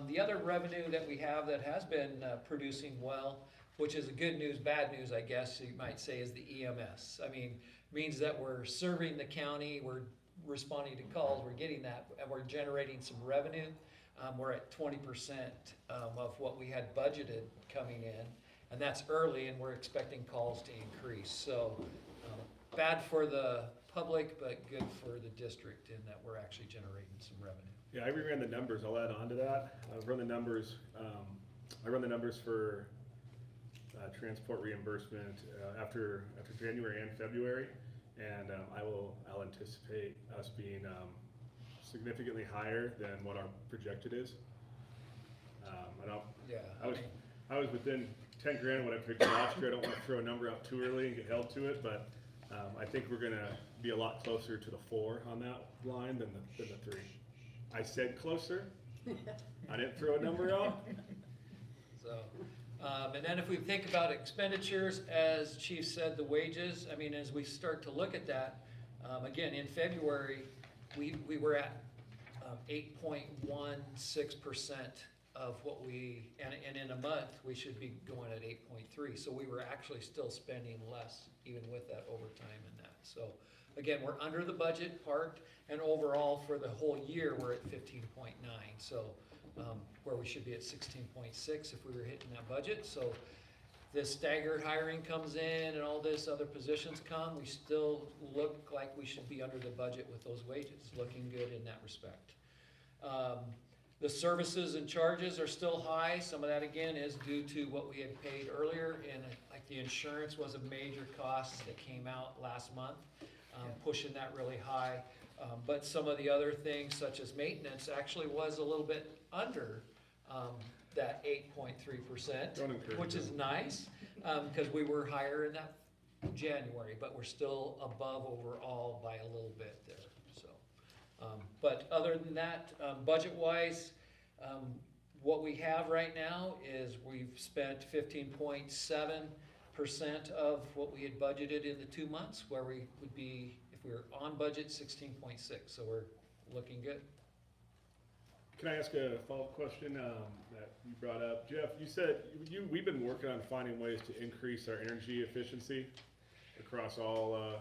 The other revenue that we have that has been producing well, which is a good news, bad news, I guess you might say, is the EMS. I mean, means that we're serving the county, we're responding to calls, we're getting that, and we're generating some revenue. We're at 20% of what we had budgeted coming in, and that's early, and we're expecting calls to increase. So bad for the public, but good for the district in that we're actually generating some revenue. Yeah, I reran the numbers. I'll add on to that. I've run the numbers. I run the numbers for transport reimbursement after January and February, and I'll anticipate us being significantly higher than what our projected is. I was within 10 grand when I picked last year. I don't want to throw a number out too early and get held to it, but I think we're gonna be a lot closer to the 4 on that line than the 3. I said closer. I didn't throw a number out. So, and then if we think about expenditures, as Chief said, the wages, I mean, as we start to look at that, again, in February, we were at 8.16% of what and in a month, we should be going at 8.3. So we were actually still spending less, even with that overtime and that. So again, we're under the budget part, and overall for the whole year, we're at 15.9. So where we should be at 16.6 if we were hitting that budget. So this staggered hiring comes in and all this other positions come, we still look like we should be under the budget with those wages, looking good in that respect. The services and charges are still high. Some of that again is due to what we had paid earlier, and like the insurance was a major cost that came out last month, pushing that really high. But some of the other things such as maintenance actually was a little bit under that 8.3%, Don't encourage which is them. nice, because we were higher in that January, but we're still above overall by a little bit there, so. But other than that, budget-wise, what we have right now is we've spent 15.7% of what we had budgeted in the 2 months, where we would be, if we were on budget, 16.6, so we're looking good. Can I ask a follow-up question that you brought up? Jeff, you said we've been working on finding ways to increase our energy efficiency across all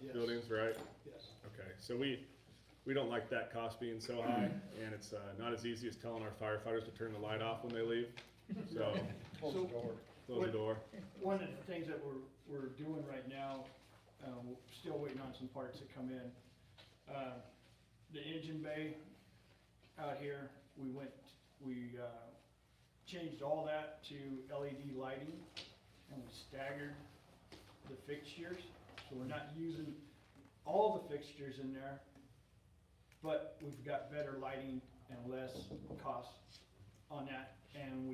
Yes. buildings, right? Yes. Okay, so we don't like that cost being so high, and it's not as easy as telling our firefighters to turn the light off when they leave. So Close the door. close the door. One of the things that we're doing right now, we're still waiting on some parts to come in. The engine bay out here, we changed all that to LED lighting, and we staggered the fixtures, so we're not using all the fixtures in there, but we've got better lighting and less cost on that, and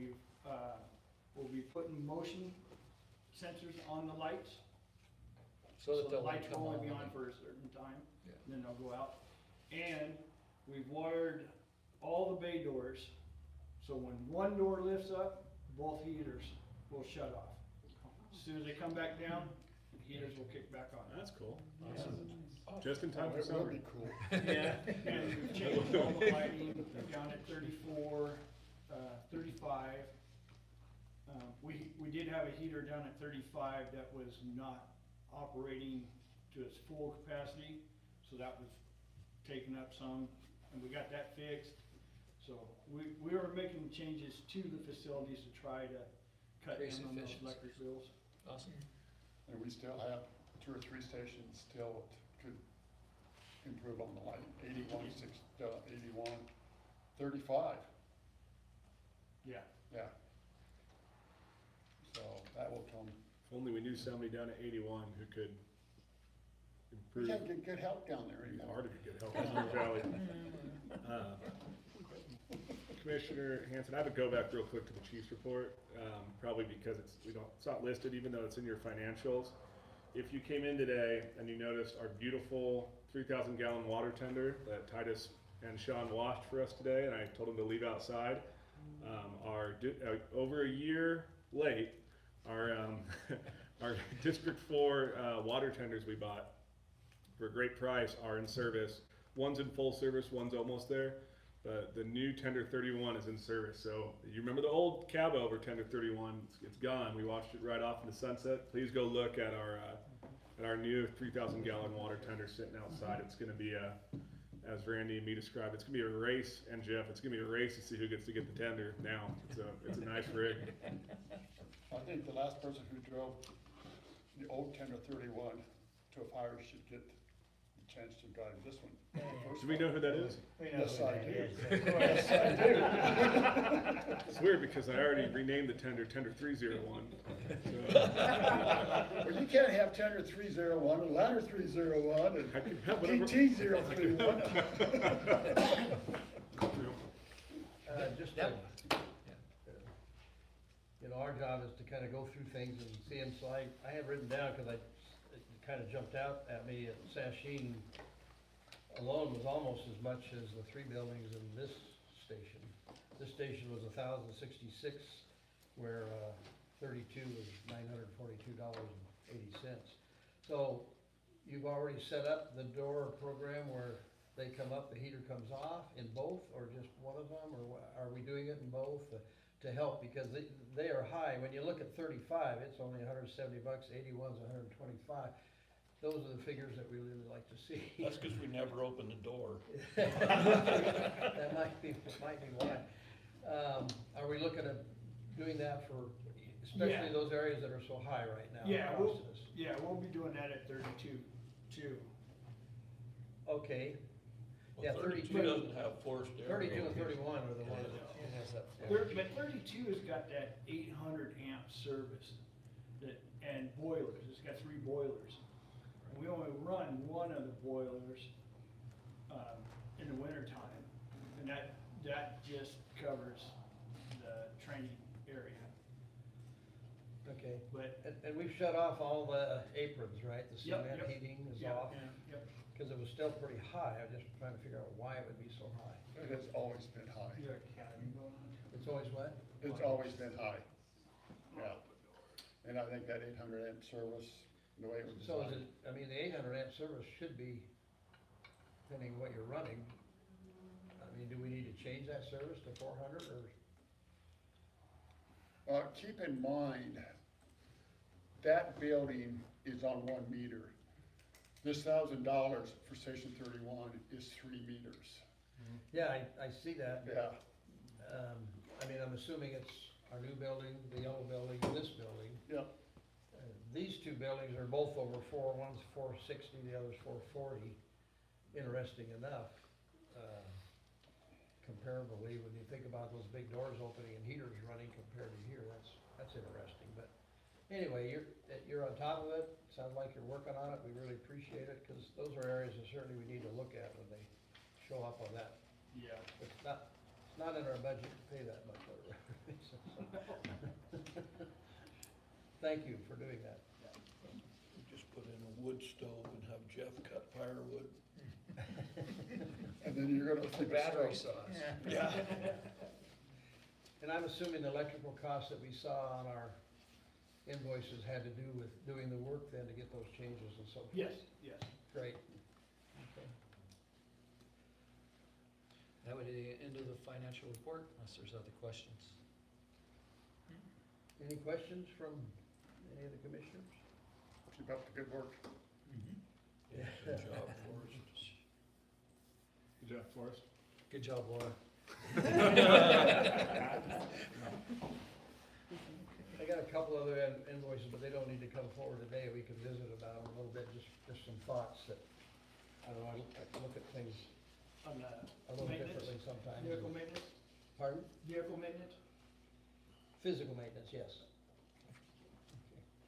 we'll be putting motion sensors on the lights, So that the they'll lights come will only on. be on for a certain time, Yeah. then they'll go out. And we've wired all the bay doors, so when one door lifts up, both heaters will shut off. As soon as they come back down, the heaters will kick back on. That's cool. Awesome. Just in time Oh, for it will summer. be cool. Yeah, and we've changed all the lighting down at 34, 35. We did have a heater down at 35 that was not operating to its full capacity, so that was taking up some, and we got that fixed. So we are making changes to the facilities to try to cut Increase down on those efficiencies. electric bills. Awesome. And we still have 2 or 3 stations still could improve on the lighting, 81, 81, 35, Yeah. yeah. So that will come. If only we knew somebody down at 81 who could We improve. can't get good help down there It's anymore. hard to get good help in Spring Valley. Commissioner Hanson, I would go back real quick to the chief's report, probably because it's not listed, even though it's in your financials. If you came in today and you noticed our beautiful 3,000 gallon water tender that Titus and Sean washed for us today, and I told them to leave outside, over a year late, our District 4 water tenders we bought for a great price are in service. One's in full service, one's almost there. The new tender 31 is in service. So you remember the old cab over tender 31? It's gone. We washed it right off in the sunset. Please go look at our new 3,000 gallon water tender sitting outside. It's going to be as Randy and me described, it's going to be a race, and Jeff, it's going to be a race to see who gets to get the tender now. It's a nice rig. I think the last person who drove the old tender 31 to a fire should get the chance to drive this one. Do we know who that is? We know Yes, who I that do. is. Yes, I do. It's weird because I already renamed the tender 301. So Well, you can't have tender 301 and ladder 301 and I can have whatever. PT 031. Just, Yep. our job is to kind of go through things and see them, so I have written down, because it kind of jumped out at me, Sasheen alone was almost as much as the 3 buildings in this station. This station was 1,066, where 32 was $942.80. So you've already set up the door program where they come up, the heater comes off in both, or just one of them, or are we doing it in both to help? Because they are high. When you look at 35, it's only $170, 81's 125. Those are the figures that we really like to see. That's because we never open the door. That might be why. Are we looking at doing that for, especially Yeah. those areas that are so high right now? Yeah, across this? we'll be doing that at 32 too. Okay, Yeah, Well, 32 32 doesn't have forced area. 32 and 31 are the ones that. It has that. But 32 has got that 800 amp service that, and boilers, it's got 3 boilers. And we only run one of the boilers, in the winter time, and that just covers the training area. Okay, But, and we've shut off all the aprons, right? The Yep, cement yep, heating is yep, off, yep. because it was still pretty high. I'm just trying to figure out why it would be so high. It has always been high. Is there a academy going on? It's always what? It's always been high. Yeah. And I think that 800 amp service, the way it was So is designed. it, I mean, the 800 amp service should be, depending what you're running. I mean, do we need to change that service to 400 or? Keep in mind, that building is on 1 meter. This $1,000 for Station 31 is 3 meters. Yeah, I see that. but, Yeah, I mean, I'm assuming it's our new building, the yellow building, and this building. yeah. These two buildings are both over 4, one's 460, the other's 440. Interesting enough, comparably, when you think about those big doors opening and heaters running compared to here, that's interesting. But anyway, you're on top of it, sounds like you're working on it, we really appreciate it, because those are areas that certainly we need to look at when they show up on that. Yeah. It's not in our budget to pay that much over. Thank you for doing that. Just put in a wood stove and have Jeff cut firewood. And then you're gonna think of Battery stuff. sauce. Yeah. And I'm assuming the electrical costs that we saw on our invoices had to do with doing the work then to get those changes and so forth. Yes, yes. Great. Okay. That would end of the financial report, unless there's other questions. Any questions from any of the commissioners? Keep up the good work. Good job, Forrest. Good job, Forrest. Good job, Laura. I got a couple other invoices, but they don't need to come forward today. We can visit about them a little bit, just some thoughts that, I don't know, I look at things On a the little maintenance, differently sometimes. vehicle maintenance, Pardon? vehicle maintenance? Physical maintenance, yes.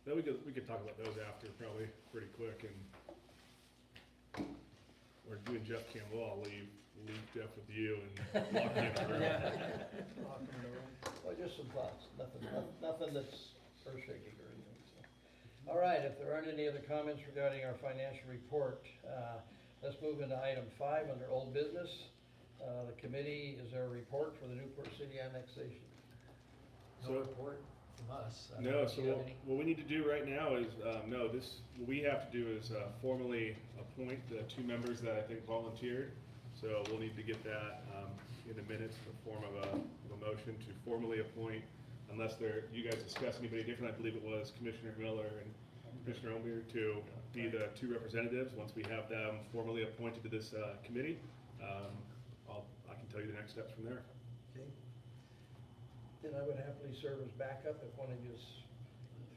Then we could talk about those after, probably pretty quick, and we're doing Jeff Campbell, I'll leave Jeff with you and lock you in a room. Well, just some thoughts, nothing that's earth-shaking or anything, so. All right, if there aren't any other comments regarding our financial report, let's move into item 5 under old business. The committee, is there a report for the Newport City annexation? No So- report from us. I don't No, know if so you have what, any. what we need to do right now is, what we have to do is formally appoint the 2 members that I think volunteered. So we'll need to get that in the minutes in the form of a motion to formally appoint, unless you guys discuss anybody different. I believe it was Commissioner Miller and Commissioner Omier to be the 2 representatives. Once we have them formally appointed to this committee, I can tell you the next steps from there. Okay. Then I would happily serve as backup if one of you's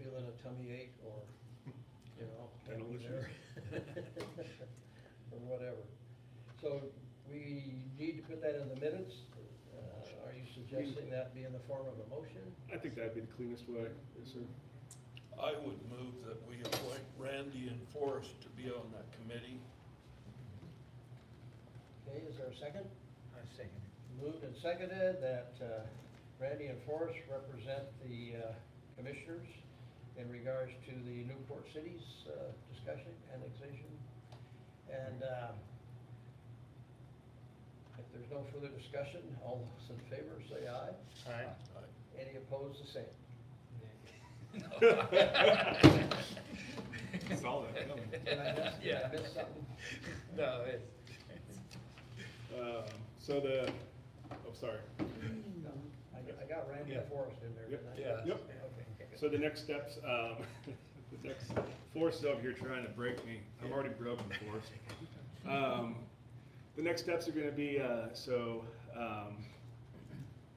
feeling a tummy ache or, you know, can't be there. Or whatever. So we need to put that in the minutes. Are you suggesting that be in the form of a motion? I think that'd be the cleanest way, yes, sir. I would move that we appoint Randy and Forrest to be on that committee. Okay, is there a second? I second. Moved and seconded that Randy and Forrest represent the commissioners in regards to the Newport City's discussion, annexation. And if there's no further discussion, all those in favor say aye. Aye. Any opposed, the same. Solid. Did I miss something? No, Sorry. I got Randy and Forrest in there, didn't I? Yeah. Yep. Okay. So the next steps, the next, Forrest is over here trying to break me. I'm already broken, Forrest. The next steps are gonna be,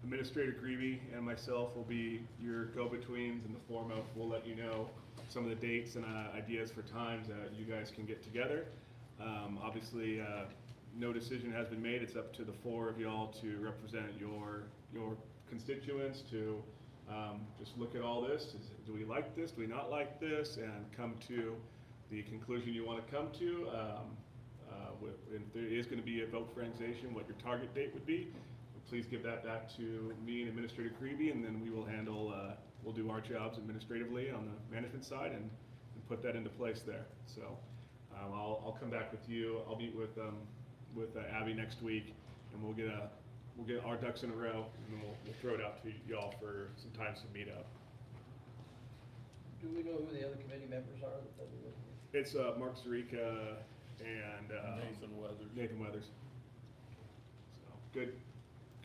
Administrator Greavy and myself will be your go-betweens in the form of, we'll let you know some of the dates and ideas for times that you guys can get together. Obviously, no decision has been made. It's up to the four of y'all to represent your constituents, to just look at all this. Do we like this? Do we not like this? And come to the conclusion you want to come to. If there is going to be a vote for annexation, what your target date would be. Please give that back to me and Administrator Creevy, and then we will handle, we'll do our jobs administratively on the management side and put that into place there. So I'll come back with you. I'll meet with Abby next week, and we'll get our ducks in a row, and then we'll throw it out to y'all for some times to meet up. Do we know who the other committee members are that they'll be looking at? It's Mark Zarica and Nathan Weathers. So good,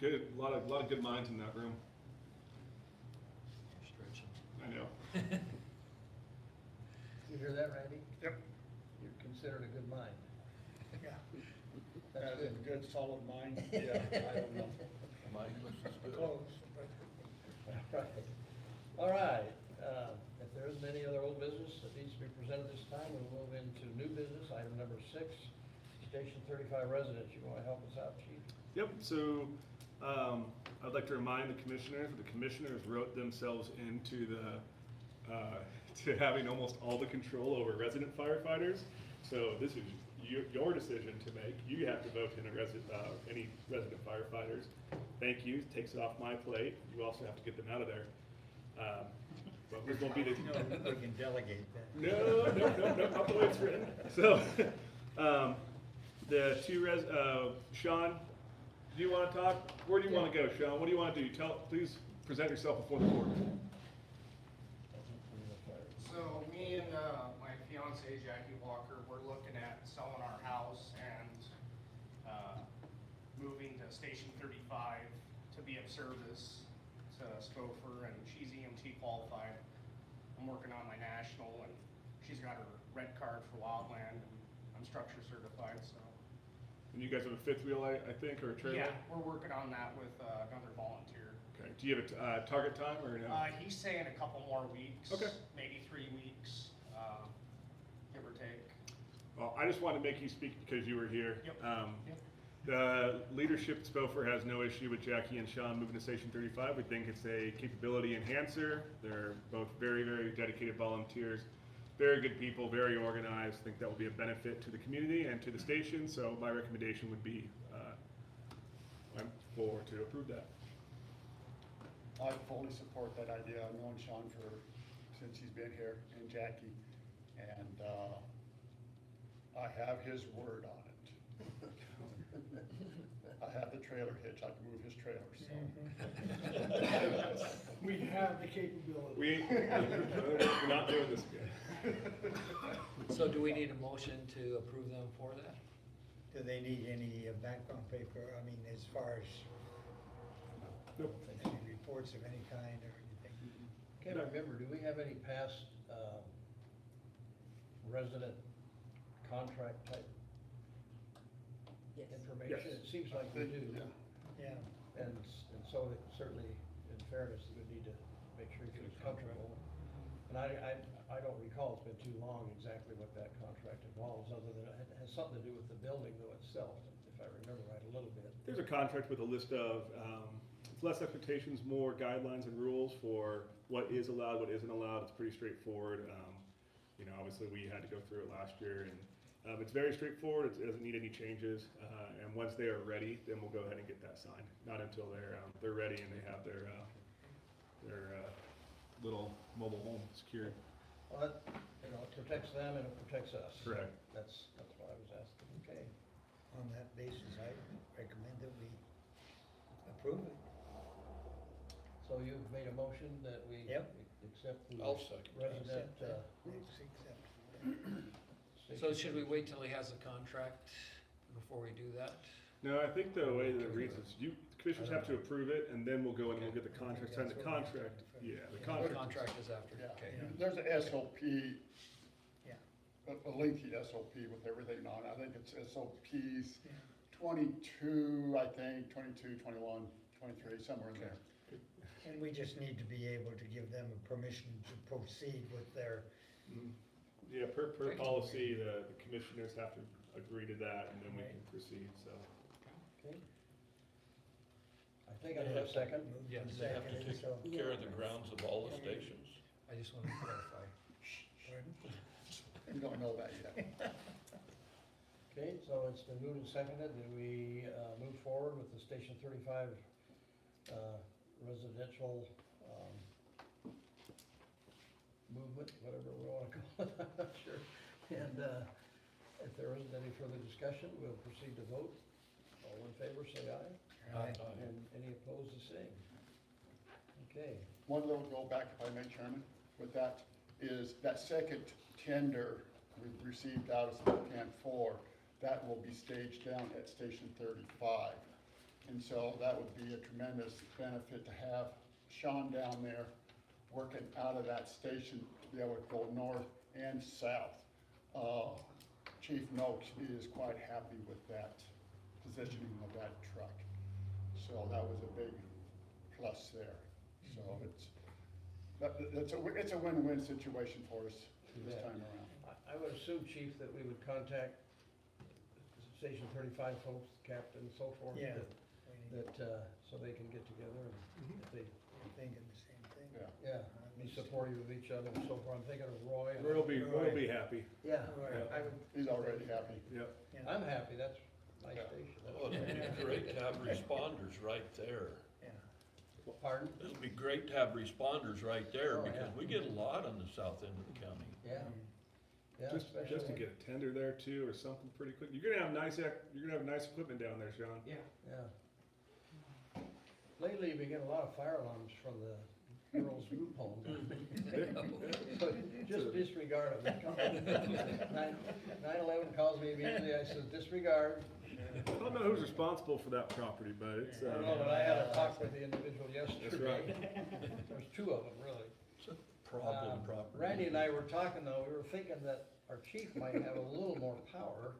a lot of good minds in that room. Stretching. I know. You hear that, Randy? Yep. You're considered a good mind. Yeah. That's As good. a good solid mind, yeah, I don't know. Mindless is good. Close, but Right. All right, if there isn't any other old business that needs to be presented this time, we'll move into new business, item number 6, Station 35 residents. You wanna help us out, Chief? Yep, so I'd like to remind the commissioners wrote themselves into to having almost all the control over resident firefighters. So this is your decision to make. You have to vote in any resident firefighters. Thank you, takes it off my plate. You also have to get them out of there. But this won't be the. no, we can delegate that. No, not the way it's written. So, the two Sean, do you want to talk? Where do you want to go, Sean? What do you want to do? Please present yourself before the board. So me and my fiance Jackie Walker, we're looking at selling our house and moving to Station 35 to be of service to SPOFR, and she's EMT qualified. I'm working on my national, and she's got her red card for wildland, and I'm structure certified, so. And you guys have a fifth wheel, I think, or a trailer? Yeah, we're working on that with another volunteer. Okay. Do you have a target time or no? He's saying a couple more weeks. Okay. Maybe 3 weeks, give or take. Well, I just wanted to make you speak because you were here. Yep. Yep. The leadership at SPOFR has no issue with Jackie and Sean moving to Station 35. We think it's a capability enhancer. They're both very, very dedicated volunteers, very good people, very organized. I think that will be a benefit to the community and to the station. So my recommendation would be I'm for to approve that. I fully support that idea. I've known Sean since he's been here, and Jackie, and I have his word on it. I have the trailer hitch. I can move his trailer, so. We have the capability. We're not doing this again. So do we need a motion to approve them for that? do they need any background paper, I mean, as far as Nope. any reports of any kind or anything? Can't remember, do we have any past, resident contract type Yes. information? Yes. It seems like we do. Yeah, And so it certainly, in fairness, we need to make sure he feels comfortable. And I don't recall, it's been too long, exactly what that contract involves, other than it has something to do with the building though itself, if I remember right a little bit. There's a contract with a list of, it's less expectations, more guidelines and rules for what is allowed, what isn't allowed. It's pretty straightforward. You know, obviously we had to go through it last year, and it's very straightforward. It doesn't need any changes. And once they are ready, then we'll go ahead and get that signed. Not until they're ready and they have their little mobile home secured. Well, that, you know, it protects them and it protects us. Correct. That's what I was asking, okay. on that basis, I recommend that we approve it. So you've made a motion that we Yep. accept the I'll second that. resident, So should we wait till he has a contract before we do that? No, I think the way that it reads is the commissioners have to approve it, and then we'll go in and we'll get the contract, sign the contract. Yeah, the The contract. contract is after, Yeah, okay. there's a SOP, Yeah. a lengthy SOP with everything on it. I think it's SOPs 22, I think, 22, 21, 23, somewhere in there. And we just need to be able to give them a permission to proceed with their, Mhm. Yeah, per policy, the commissioners have to agree to that, and then we can proceed, so. Okay. I think I heard a second. Yes. They have to take care of the grounds of all the stations. I just wanted to clarify. You don't know that yet. Okay, so it's been moved and seconded, that we move forward with the Station 35 residential movement, whatever we want to call it, I'm not sure. And if there isn't any further discussion, we'll proceed to vote. All in favor, say aye. Aye. And any opposed, the same. Okay. One little go back, if I may, Chairman, with that, is that second tender we received out of Spokane 4, that will be staged down at Station 35. And so that would be a tremendous benefit to have Sean down there working out of that station, to be able to go north and south. Chief Noakes is quite happy with that positioning of that truck. So that was a big plus there. So it's a win-win situation for us this time around. I would assume, Chief, that we would contact Station 35 folks, the captain and so forth. Yeah. That, so they can get together and if they, Thinking the same thing. Yeah. be supportive of each other and so forth. I'm thinking of Roy. We'll be happy. Yeah, Right. I would, He's already happy. Yep. Yeah. I'm happy, that's my Yeah. station. Oh, it'd be great to have responders right there. Yeah. Pardon? It'd be great to have responders right there, Oh, because yeah. we get a lot on the south end of the county. Yeah. Yeah, Just to especially, get a tender there too, or something pretty quick. You're gonna have nice equipment down there, Sean. Yeah. yeah. Lately, we get a lot of fire alarms from the girls' group home. So just disregard them. 9/11 calls me immediately, I said, disregard. I don't know who's responsible for that property, but it's, I don't know, but I had a talk with the individual yesterday. right. There's two of them, really. Problem property. Randy and I were talking though, we were thinking that our chief might have a little more power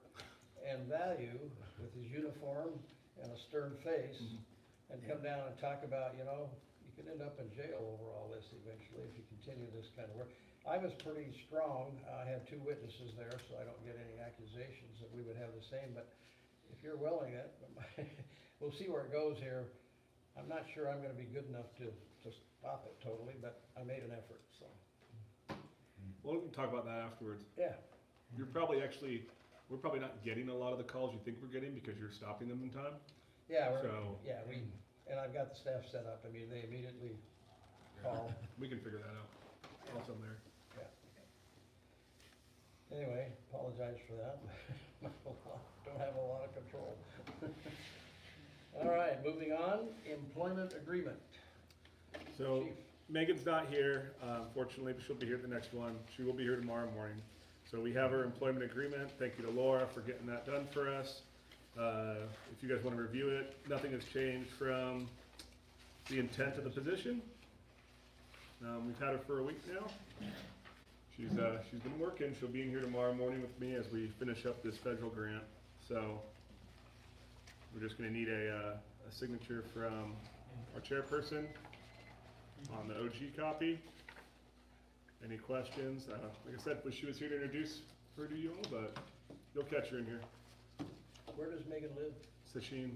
and value with his uniform and a stern face and come down and talk about, you know, you could end up in jail over all this eventually if you continue this kind of work. I was pretty strong, I had 2 witnesses there, so I don't get any accusations that we would have the same, but if you're willing it, we'll see where it goes here. I'm not sure I'm gonna be good enough to stop it totally, but I made an effort, so. Well, we can talk about that afterwards. Yeah, We're probably not getting a lot of the calls you think we're getting because you're stopping them in time. yeah, So- and I've got the staff set up, I mean, they immediately call, We can figure that out. Also there. anyway, apologize for that. Don't have a lot of control. All right, moving on, employment agreement. So Chief. Megan's not here, unfortunately, but she'll be here at the next one. She will be here tomorrow morning. So we have her employment agreement. Thank you to Laura for getting that done for us. If you guys want to review it, nothing has changed from the intent of the position. We've had her for a week now. She's been working. She'll be in here tomorrow morning with me as we finish up this federal grant. So we're just gonna need a signature from our chairperson on the OG copy. Any questions? Like I said, wish she was here to introduce her to you all, but you'll catch her in here. Where does Megan live? Sacheen,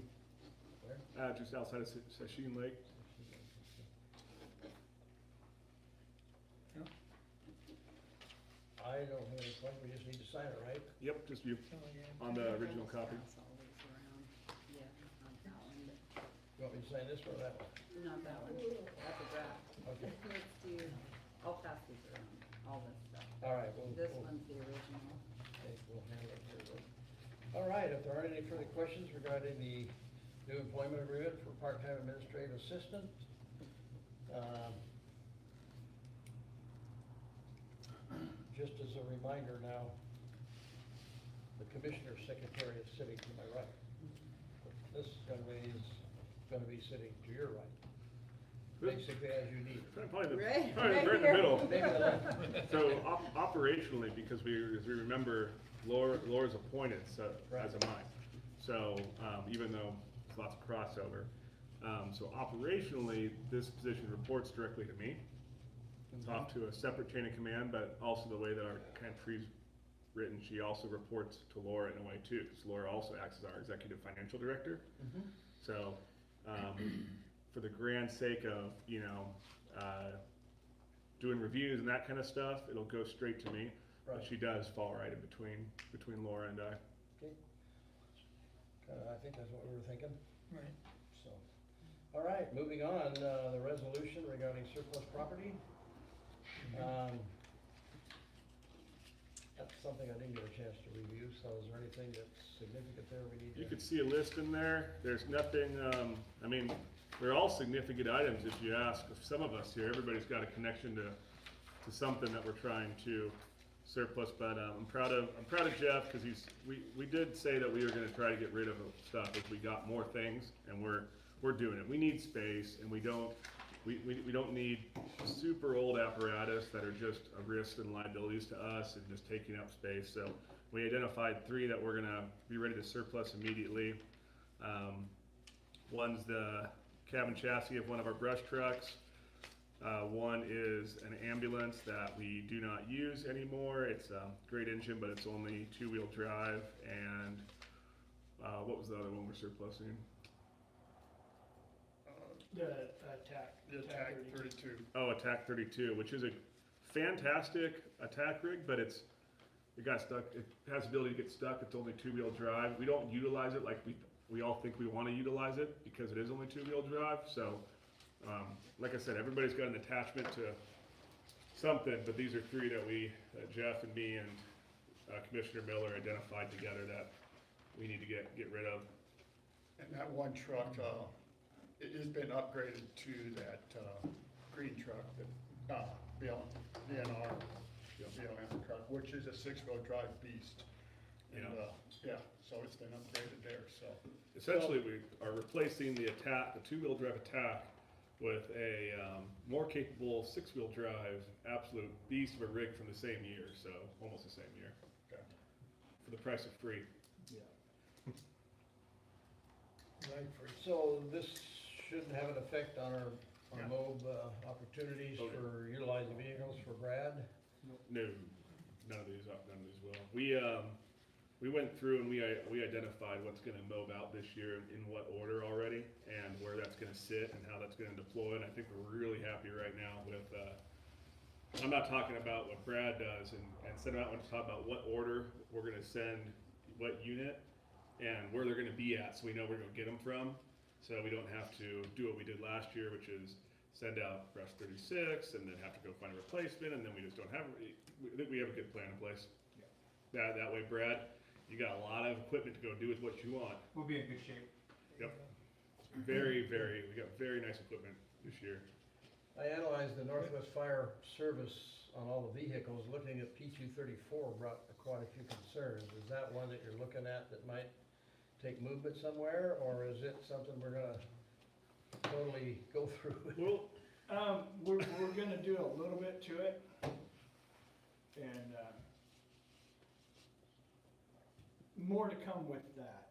Where? just outside of Sacheen Lake. I don't have any question, we just need to sign it, right? Yep, just you on the original copy. Pass all these around. Yeah, not that one, but You want me to sign this or that one? not that one. That's a draft. Okay. Let's do, I'll pass these around, all this stuff. All right, we'll, This we'll, one's the original. okay, we'll handle it here. All right, if there aren't any further questions regarding the new employment agreement for part-time administrative assistant, just as a reminder now, the commissioner secretary is sitting to my right. This young lady is gonna be sitting to your right, basically as you need her. Probably Right, probably right right in the here. middle. Maybe the left. So operationally, because as we remember, Laura's appointed, so, as am I. So, even though there's lots of crossover. So operationally, this position reports directly to me. It's off to a separate chain of command, but also the way that our country's written, she also reports to Laura in a way too, because Laura also acts as our executive financial director. So, for the grand sake of, you know, doing reviews and that kind of stuff, it'll go straight to me. But Right. she does fall right in between Laura and I. Okay. I think that's what we were thinking, Right. so. All right, moving on, the resolution regarding surplus property. That's something I didn't get a chance to review, so is there anything that's significant there we need to? You could see a list in there. There's nothing, I mean, they're all significant items if you ask some of us here. Everybody's got a connection to something that we're trying to surplus, but I'm proud of Jeff, because we did say that we were gonna try to get rid of stuff if we got more things, and we're doing it. We need space, and we don't need super old apparatus that are just a risk and liabilities to us and just taking up space. So we identified 3 that we're gonna be ready to surplus immediately. One's the cabin chassis of one of our brush trucks. One is an ambulance that we do not use anymore. It's a great engine, but it's only 2-wheel drive. And what was the other one we're surplusing? The attack. The Attack 32. Oh, Attack 32, which is a fantastic attack rig, but it got stuck. It has the ability to get stuck. It's only 2-wheel drive. We don't utilize it like we all think we want to utilize it, because it is only 2-wheel drive. So, like I said, everybody's got an attachment to something, but these are 3 that Jeff and me and Commissioner Miller identified together that we need to get rid of. And that one truck, it has been upgraded to that green truck, that BLM truck, which is a 6-wheel drive beast. And, yeah, so it's been upgraded there, so. Essentially, we are replacing the 2-wheel drive Attack with a more capable 6-wheel drive absolute beast of a rig from the same year, so almost the same year. Okay. For the price of free. Right, so this shouldn't have an effect on our MOB opportunities Okay. for utilizing vehicles for Brad? No, none of these will. We went through and we identified what's gonna mob out this year in what order already, and where that's gonna sit and how that's gonna deploy, and I think we're really happy right now with, I'm not talking about what Brad does and send them out, I'm just talking about what order we're gonna send what unit and where they're gonna be at, so we know where to go get them from, so we don't have to do what we did last year, which is send out brush 36 and then have to go find a replacement, and then we just don't have, we have a good plan in place. That way, Brad, you got a lot of equipment to go do with what you want. We'll be in good shape. Yep. we got very nice equipment this year. I analyzed the Northwest Fire Service on all the vehicles. Looking at P234 brought quite a few concerns. Is that one that you're looking at that might take movement somewhere, or is it something we're gonna totally go through? Well, We're gonna do a little bit to it, and, more to come with that.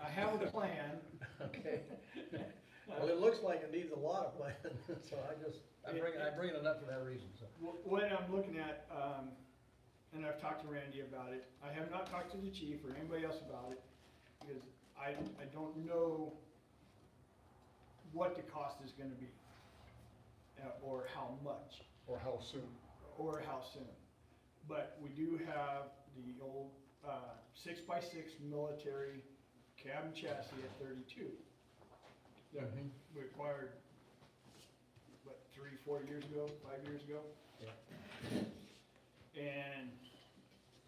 I have a plan. Okay. Well, it looks like it needs a lot of plan, so I bring it up for that reason, so. What I'm looking at, and I've talked to Randy about it, I have not talked to the chief or anybody else about it, because I don't know what the cost is gonna be, or how much, Or how soon. But we do have the old 6x6 military cabin chassis at 32. That we acquired, what, 3-4 years ago, 5 years ago? Yeah. And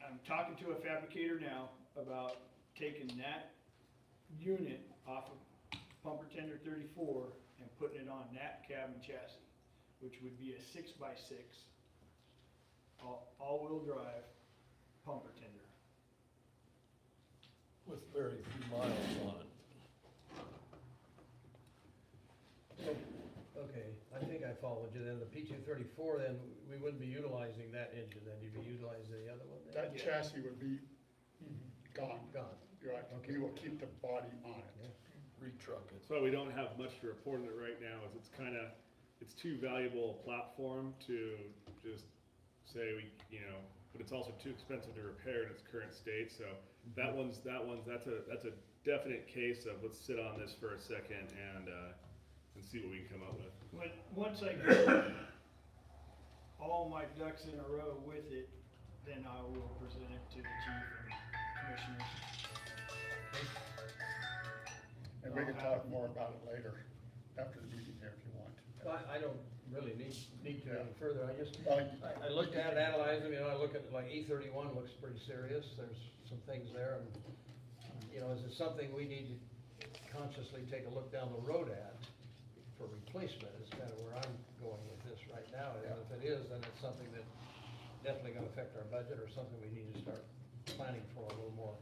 I'm talking to a fabricator now about taking that unit off of pumper tender 34 and putting it on that cabin chassis, which would be a 6x6, all-wheel drive pumper tender. With very few miles on it. Okay, I think I followed you then. The P234, then we wouldn't be utilizing that engine, then you'd be utilizing the other one then? That chassis would be gone. Gone. You're right. Okay. We will keep the body on it. Retruck it. so we don't have much to report on it right now, is it's too valuable a platform to just say but it's also too expensive to repair in its current state, so that's a definite case of let's sit on this for a second and see what we can come up with. Once I get all my ducks in a row with it, then I will present it to the chief and commissioners. And we can talk more about it later, after the meeting here if you want. Well, I don't really need to Yeah. any further, Well, I looked at it, analyzed them, I look at, like, E31 looks pretty serious, there's some things there, and, is it something we need to consciously take a look down the road at for replacement, is kind of where I'm going with this right now, and if it is, then it's something that definitely gonna affect our budget, or something we need to start planning for a little more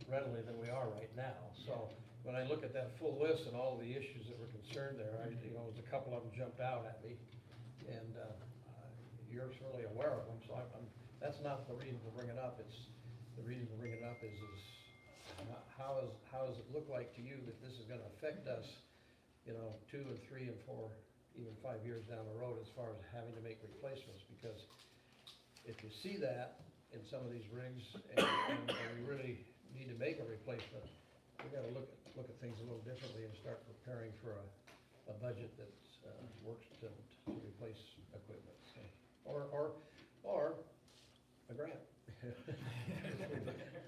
readily than we are right now, so. When I look at that full list and all the issues that were concerned there, there's a couple of them jumped out at me, and you're certainly aware of them, so that's not the reason to bring it up. It's, the reason to bring it up is how does it look like to you that this is gonna affect us, 2 and 3 and 4, even 5 years down the road as far as having to make replacements? Because if you see that in some of these rigs, and we really need to make a replacement, we gotta look at things a little differently and start preparing for a budget that works to replace equipment, so. Or a grant.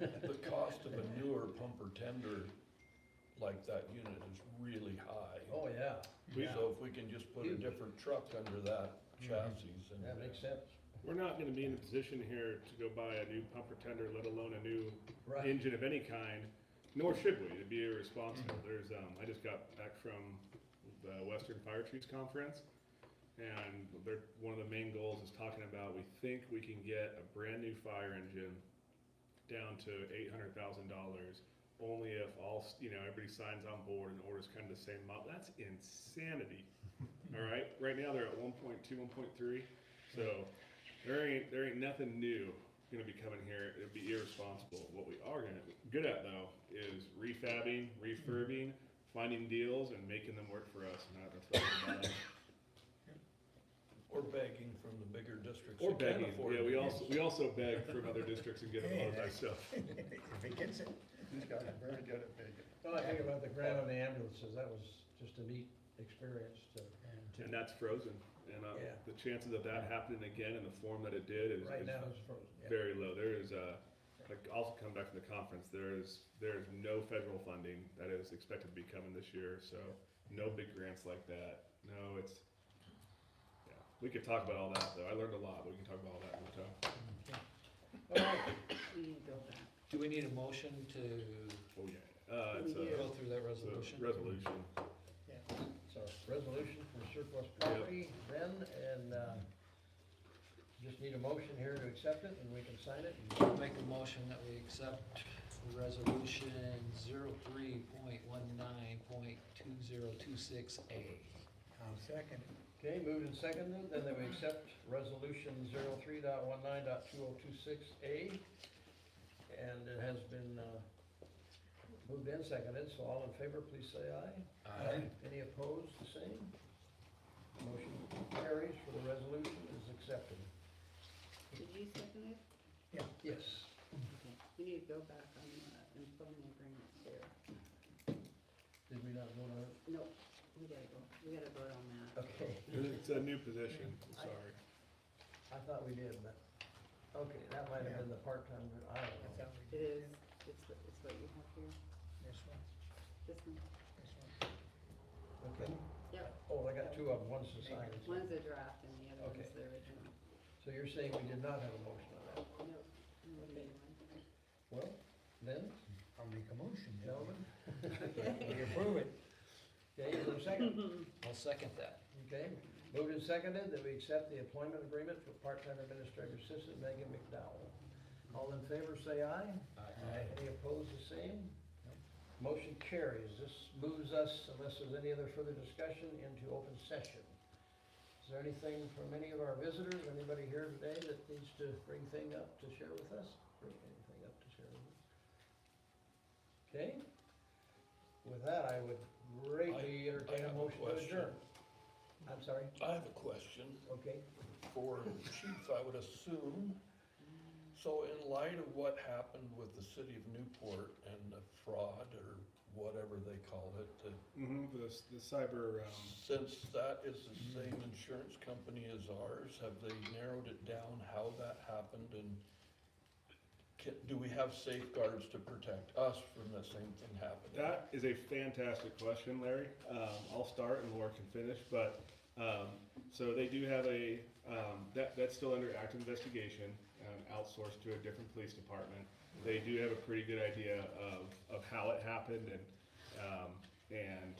The cost of a newer pumper tender like that unit is really high. Oh, yeah. So if we can just put a different truck under that chassis and. That makes sense. We're not gonna be in a position here to go buy a new pumper tender, let alone a new Right. engine of any kind, nor should we, it'd be irresponsible. There's, I just got back from the Western Fire Chiefs Conference, and one of the main goals is talking about, we think we can get a brand new fire engine down to $800,000, only if everybody signs on board and orders kind of the same model. That's insanity, all right? Right now, they're at 1.2, 1.3, so there ain't nothing new gonna be coming here. It'd be irresponsible. What we are gonna be good at, though, is refabbing, refurbing, finding deals, and making them work for us, and that's what we're about. Or begging from the bigger districts. Or that can't begging, afford yeah, it. we also beg from other districts and get a lot of that stuff. If he gets it. These guys are very good at making. Well, I think about the grant on the ambulances, that was just a neat experience to. And that's frozen, and Yeah. the chances of that happening again in the form that it did is Right now, it's frozen, yeah. very low. There is, also come back from the conference, there's no federal funding that is expected to be coming this year, so no big grants like that. No, we could talk about all that, though. I learned a lot, but we can talk about all that another time. All right, We need to go back. Do we need a motion to Oh, yeah, it's We do. go through that it's a resolution? resolution. so resolution for surplus property then, and just need a motion here to accept it, and we can sign it. I'll make a motion that we accept resolution 03.19.2026A. I'll second. Okay, moved and seconded, then that we accept resolution 03.19.2026A. And it has been moved and seconded, so all in favor, please say aye. Aye. Any opposed, the same? Motion carries for the resolution is accepted. Did you second it? Yes. Okay. We need to go back on the employment agreements here. Did we not vote on it? No, we gotta vote on that. Okay. It's a new position, I'm sorry. I thought we did, but, okay, that might have been the part-time, I don't know. It is, it's what you have here, This one, this one. this one. Okay. Yep, Oh, I got two of them, one's to sign. one's a draft and the other Okay. one's the original. So you're saying we did not have a motion on that? Nope. No, we need one. Well, then, I'll make a motion. gentlemen, We approve it. okay, is there a second? I'll second that. Okay, moved and seconded that we accept the employment agreement for part-time administrative assistant Megan McDowell. All in favor, say aye. Aye. Any opposed, the same? Motion carries. This moves us, unless there's any other further discussion, into open session. Is there anything from any of our visitors, anybody here today that needs to bring anything up to share with us? Bring anything up to share with us? Okay. With that, I would greatly entertain a have a motion to question. adjourn. I'm sorry, I have a question okay. for the chief. I would assume So in light of what happened with the city of Newport and the fraud or whatever they called it, The cyber, since that is the same insurance company as ours, have they narrowed it down how that happened and do we have safeguards to protect us from the same thing happening? that is a fantastic question, Larry. I'll start and Laura can finish, but, so they do have that's still under active investigation, outsourced to a different police department. They do have a pretty good idea of how it happened and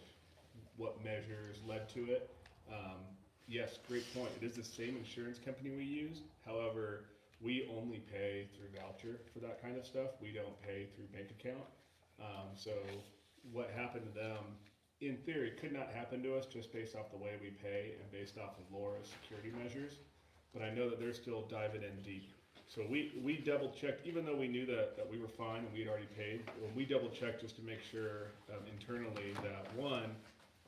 what measures led to it. Yes, great point. It is the same insurance company we use. However, we only pay through voucher for that kind of stuff. We don't pay through bank account. So what happened to them, in theory, could not happen to us just based off the way we pay and based off of Laura's security measures. But I know that they're still diving in deep. So we double checked, even though we knew that we were fine and we had already paid, we double checked just to make sure internally that one,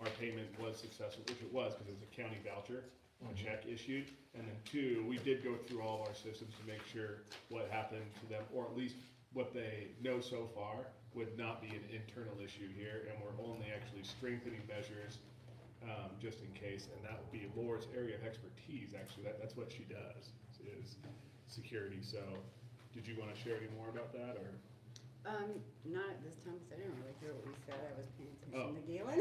our payment was successful, which it was because it was a county voucher, a check issued. And then two, we did go through all of our systems to make sure what happened to them, or at least what they know so far, would not be an internal issue here. And we're only actually strengthening measures just in case. And that would be Laura's area of expertise, actually. That's what she does, is security. So did you want to share any more about that, or? Not at this time, because I didn't really hear what we said, I was paying Oh. attention to Galen.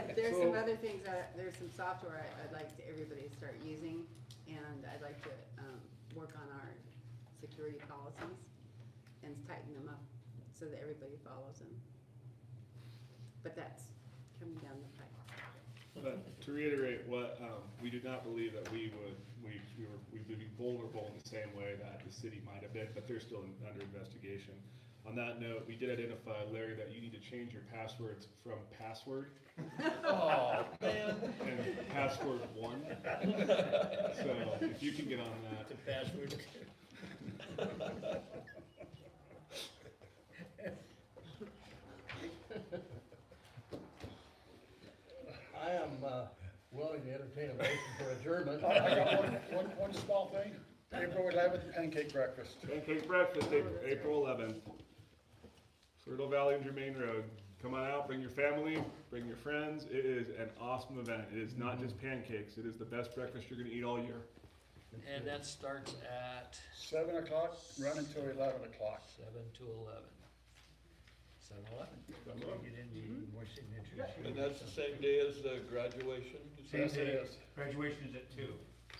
But there's some other things there's some software I'd like everybody to start using, and I'd like to, work on our security policies and tighten them up so that everybody follows them. But that's coming down the pipe. But to reiterate, what we do not believe that we would be vulnerable in the same way that the city might have been, but they're still under investigation. On that note, we did identify, Larry, that you need to change your passwords from password Oh, man. and password 1. So if you can get on that. The password. I am willing to entertain a motion for adjournment. I got one small thing. April 11th, pancake breakfast. Pancake breakfast, April 11th. Fertile Valley and Germain Road. Come on out, bring your family, bring your friends. It is an awesome event. It is not just pancakes. It is the best breakfast you're gonna eat all year. And that starts at 7 o'clock, run until 11 o'clock. 7 to 11. 7-11. Get in, you need more signatures. And that's the same day as the graduation? you said? Yes, it is. Graduation is at 2.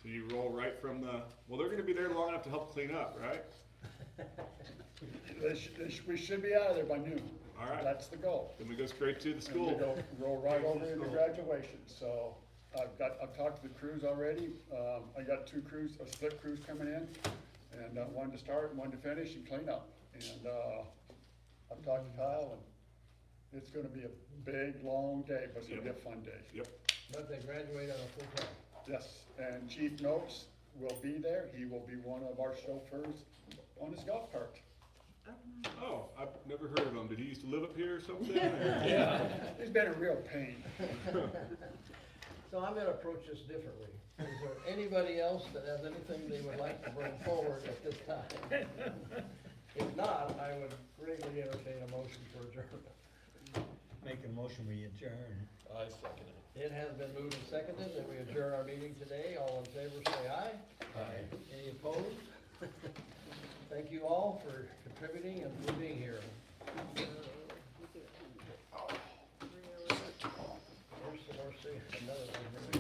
So you roll right from well, they're gonna be there long enough to help clean up, right? We should be out of there by noon. All right. That's the goal. Then we go straight to the And school. we roll right over into graduation. So I've talked to the crews already. I got split crews coming in, and one to start and one to finish and clean up. And I've talked to Kyle, and it's gonna be a big, long day, but it's gonna be a fun day. Yep. But they graduate on a full time. Yes, and Chief Noakes will be there. He will be one of our chauffeurs on his golf cart. Oh, I've never heard of him. Did he used to live up here or something? Yeah, he's been a real pain. So I'm gonna approach this differently. Is there anybody else that has anything they would like to bring forward at this time? If not, I would greatly entertain a motion for adjournment. Make a motion, we adjourn. I second it. It has been moved and seconded that we adjourn our meeting today. All in favor, say aye. Aye. Any opposed? Thank you all for contributing and for being here. There's some more, another one here.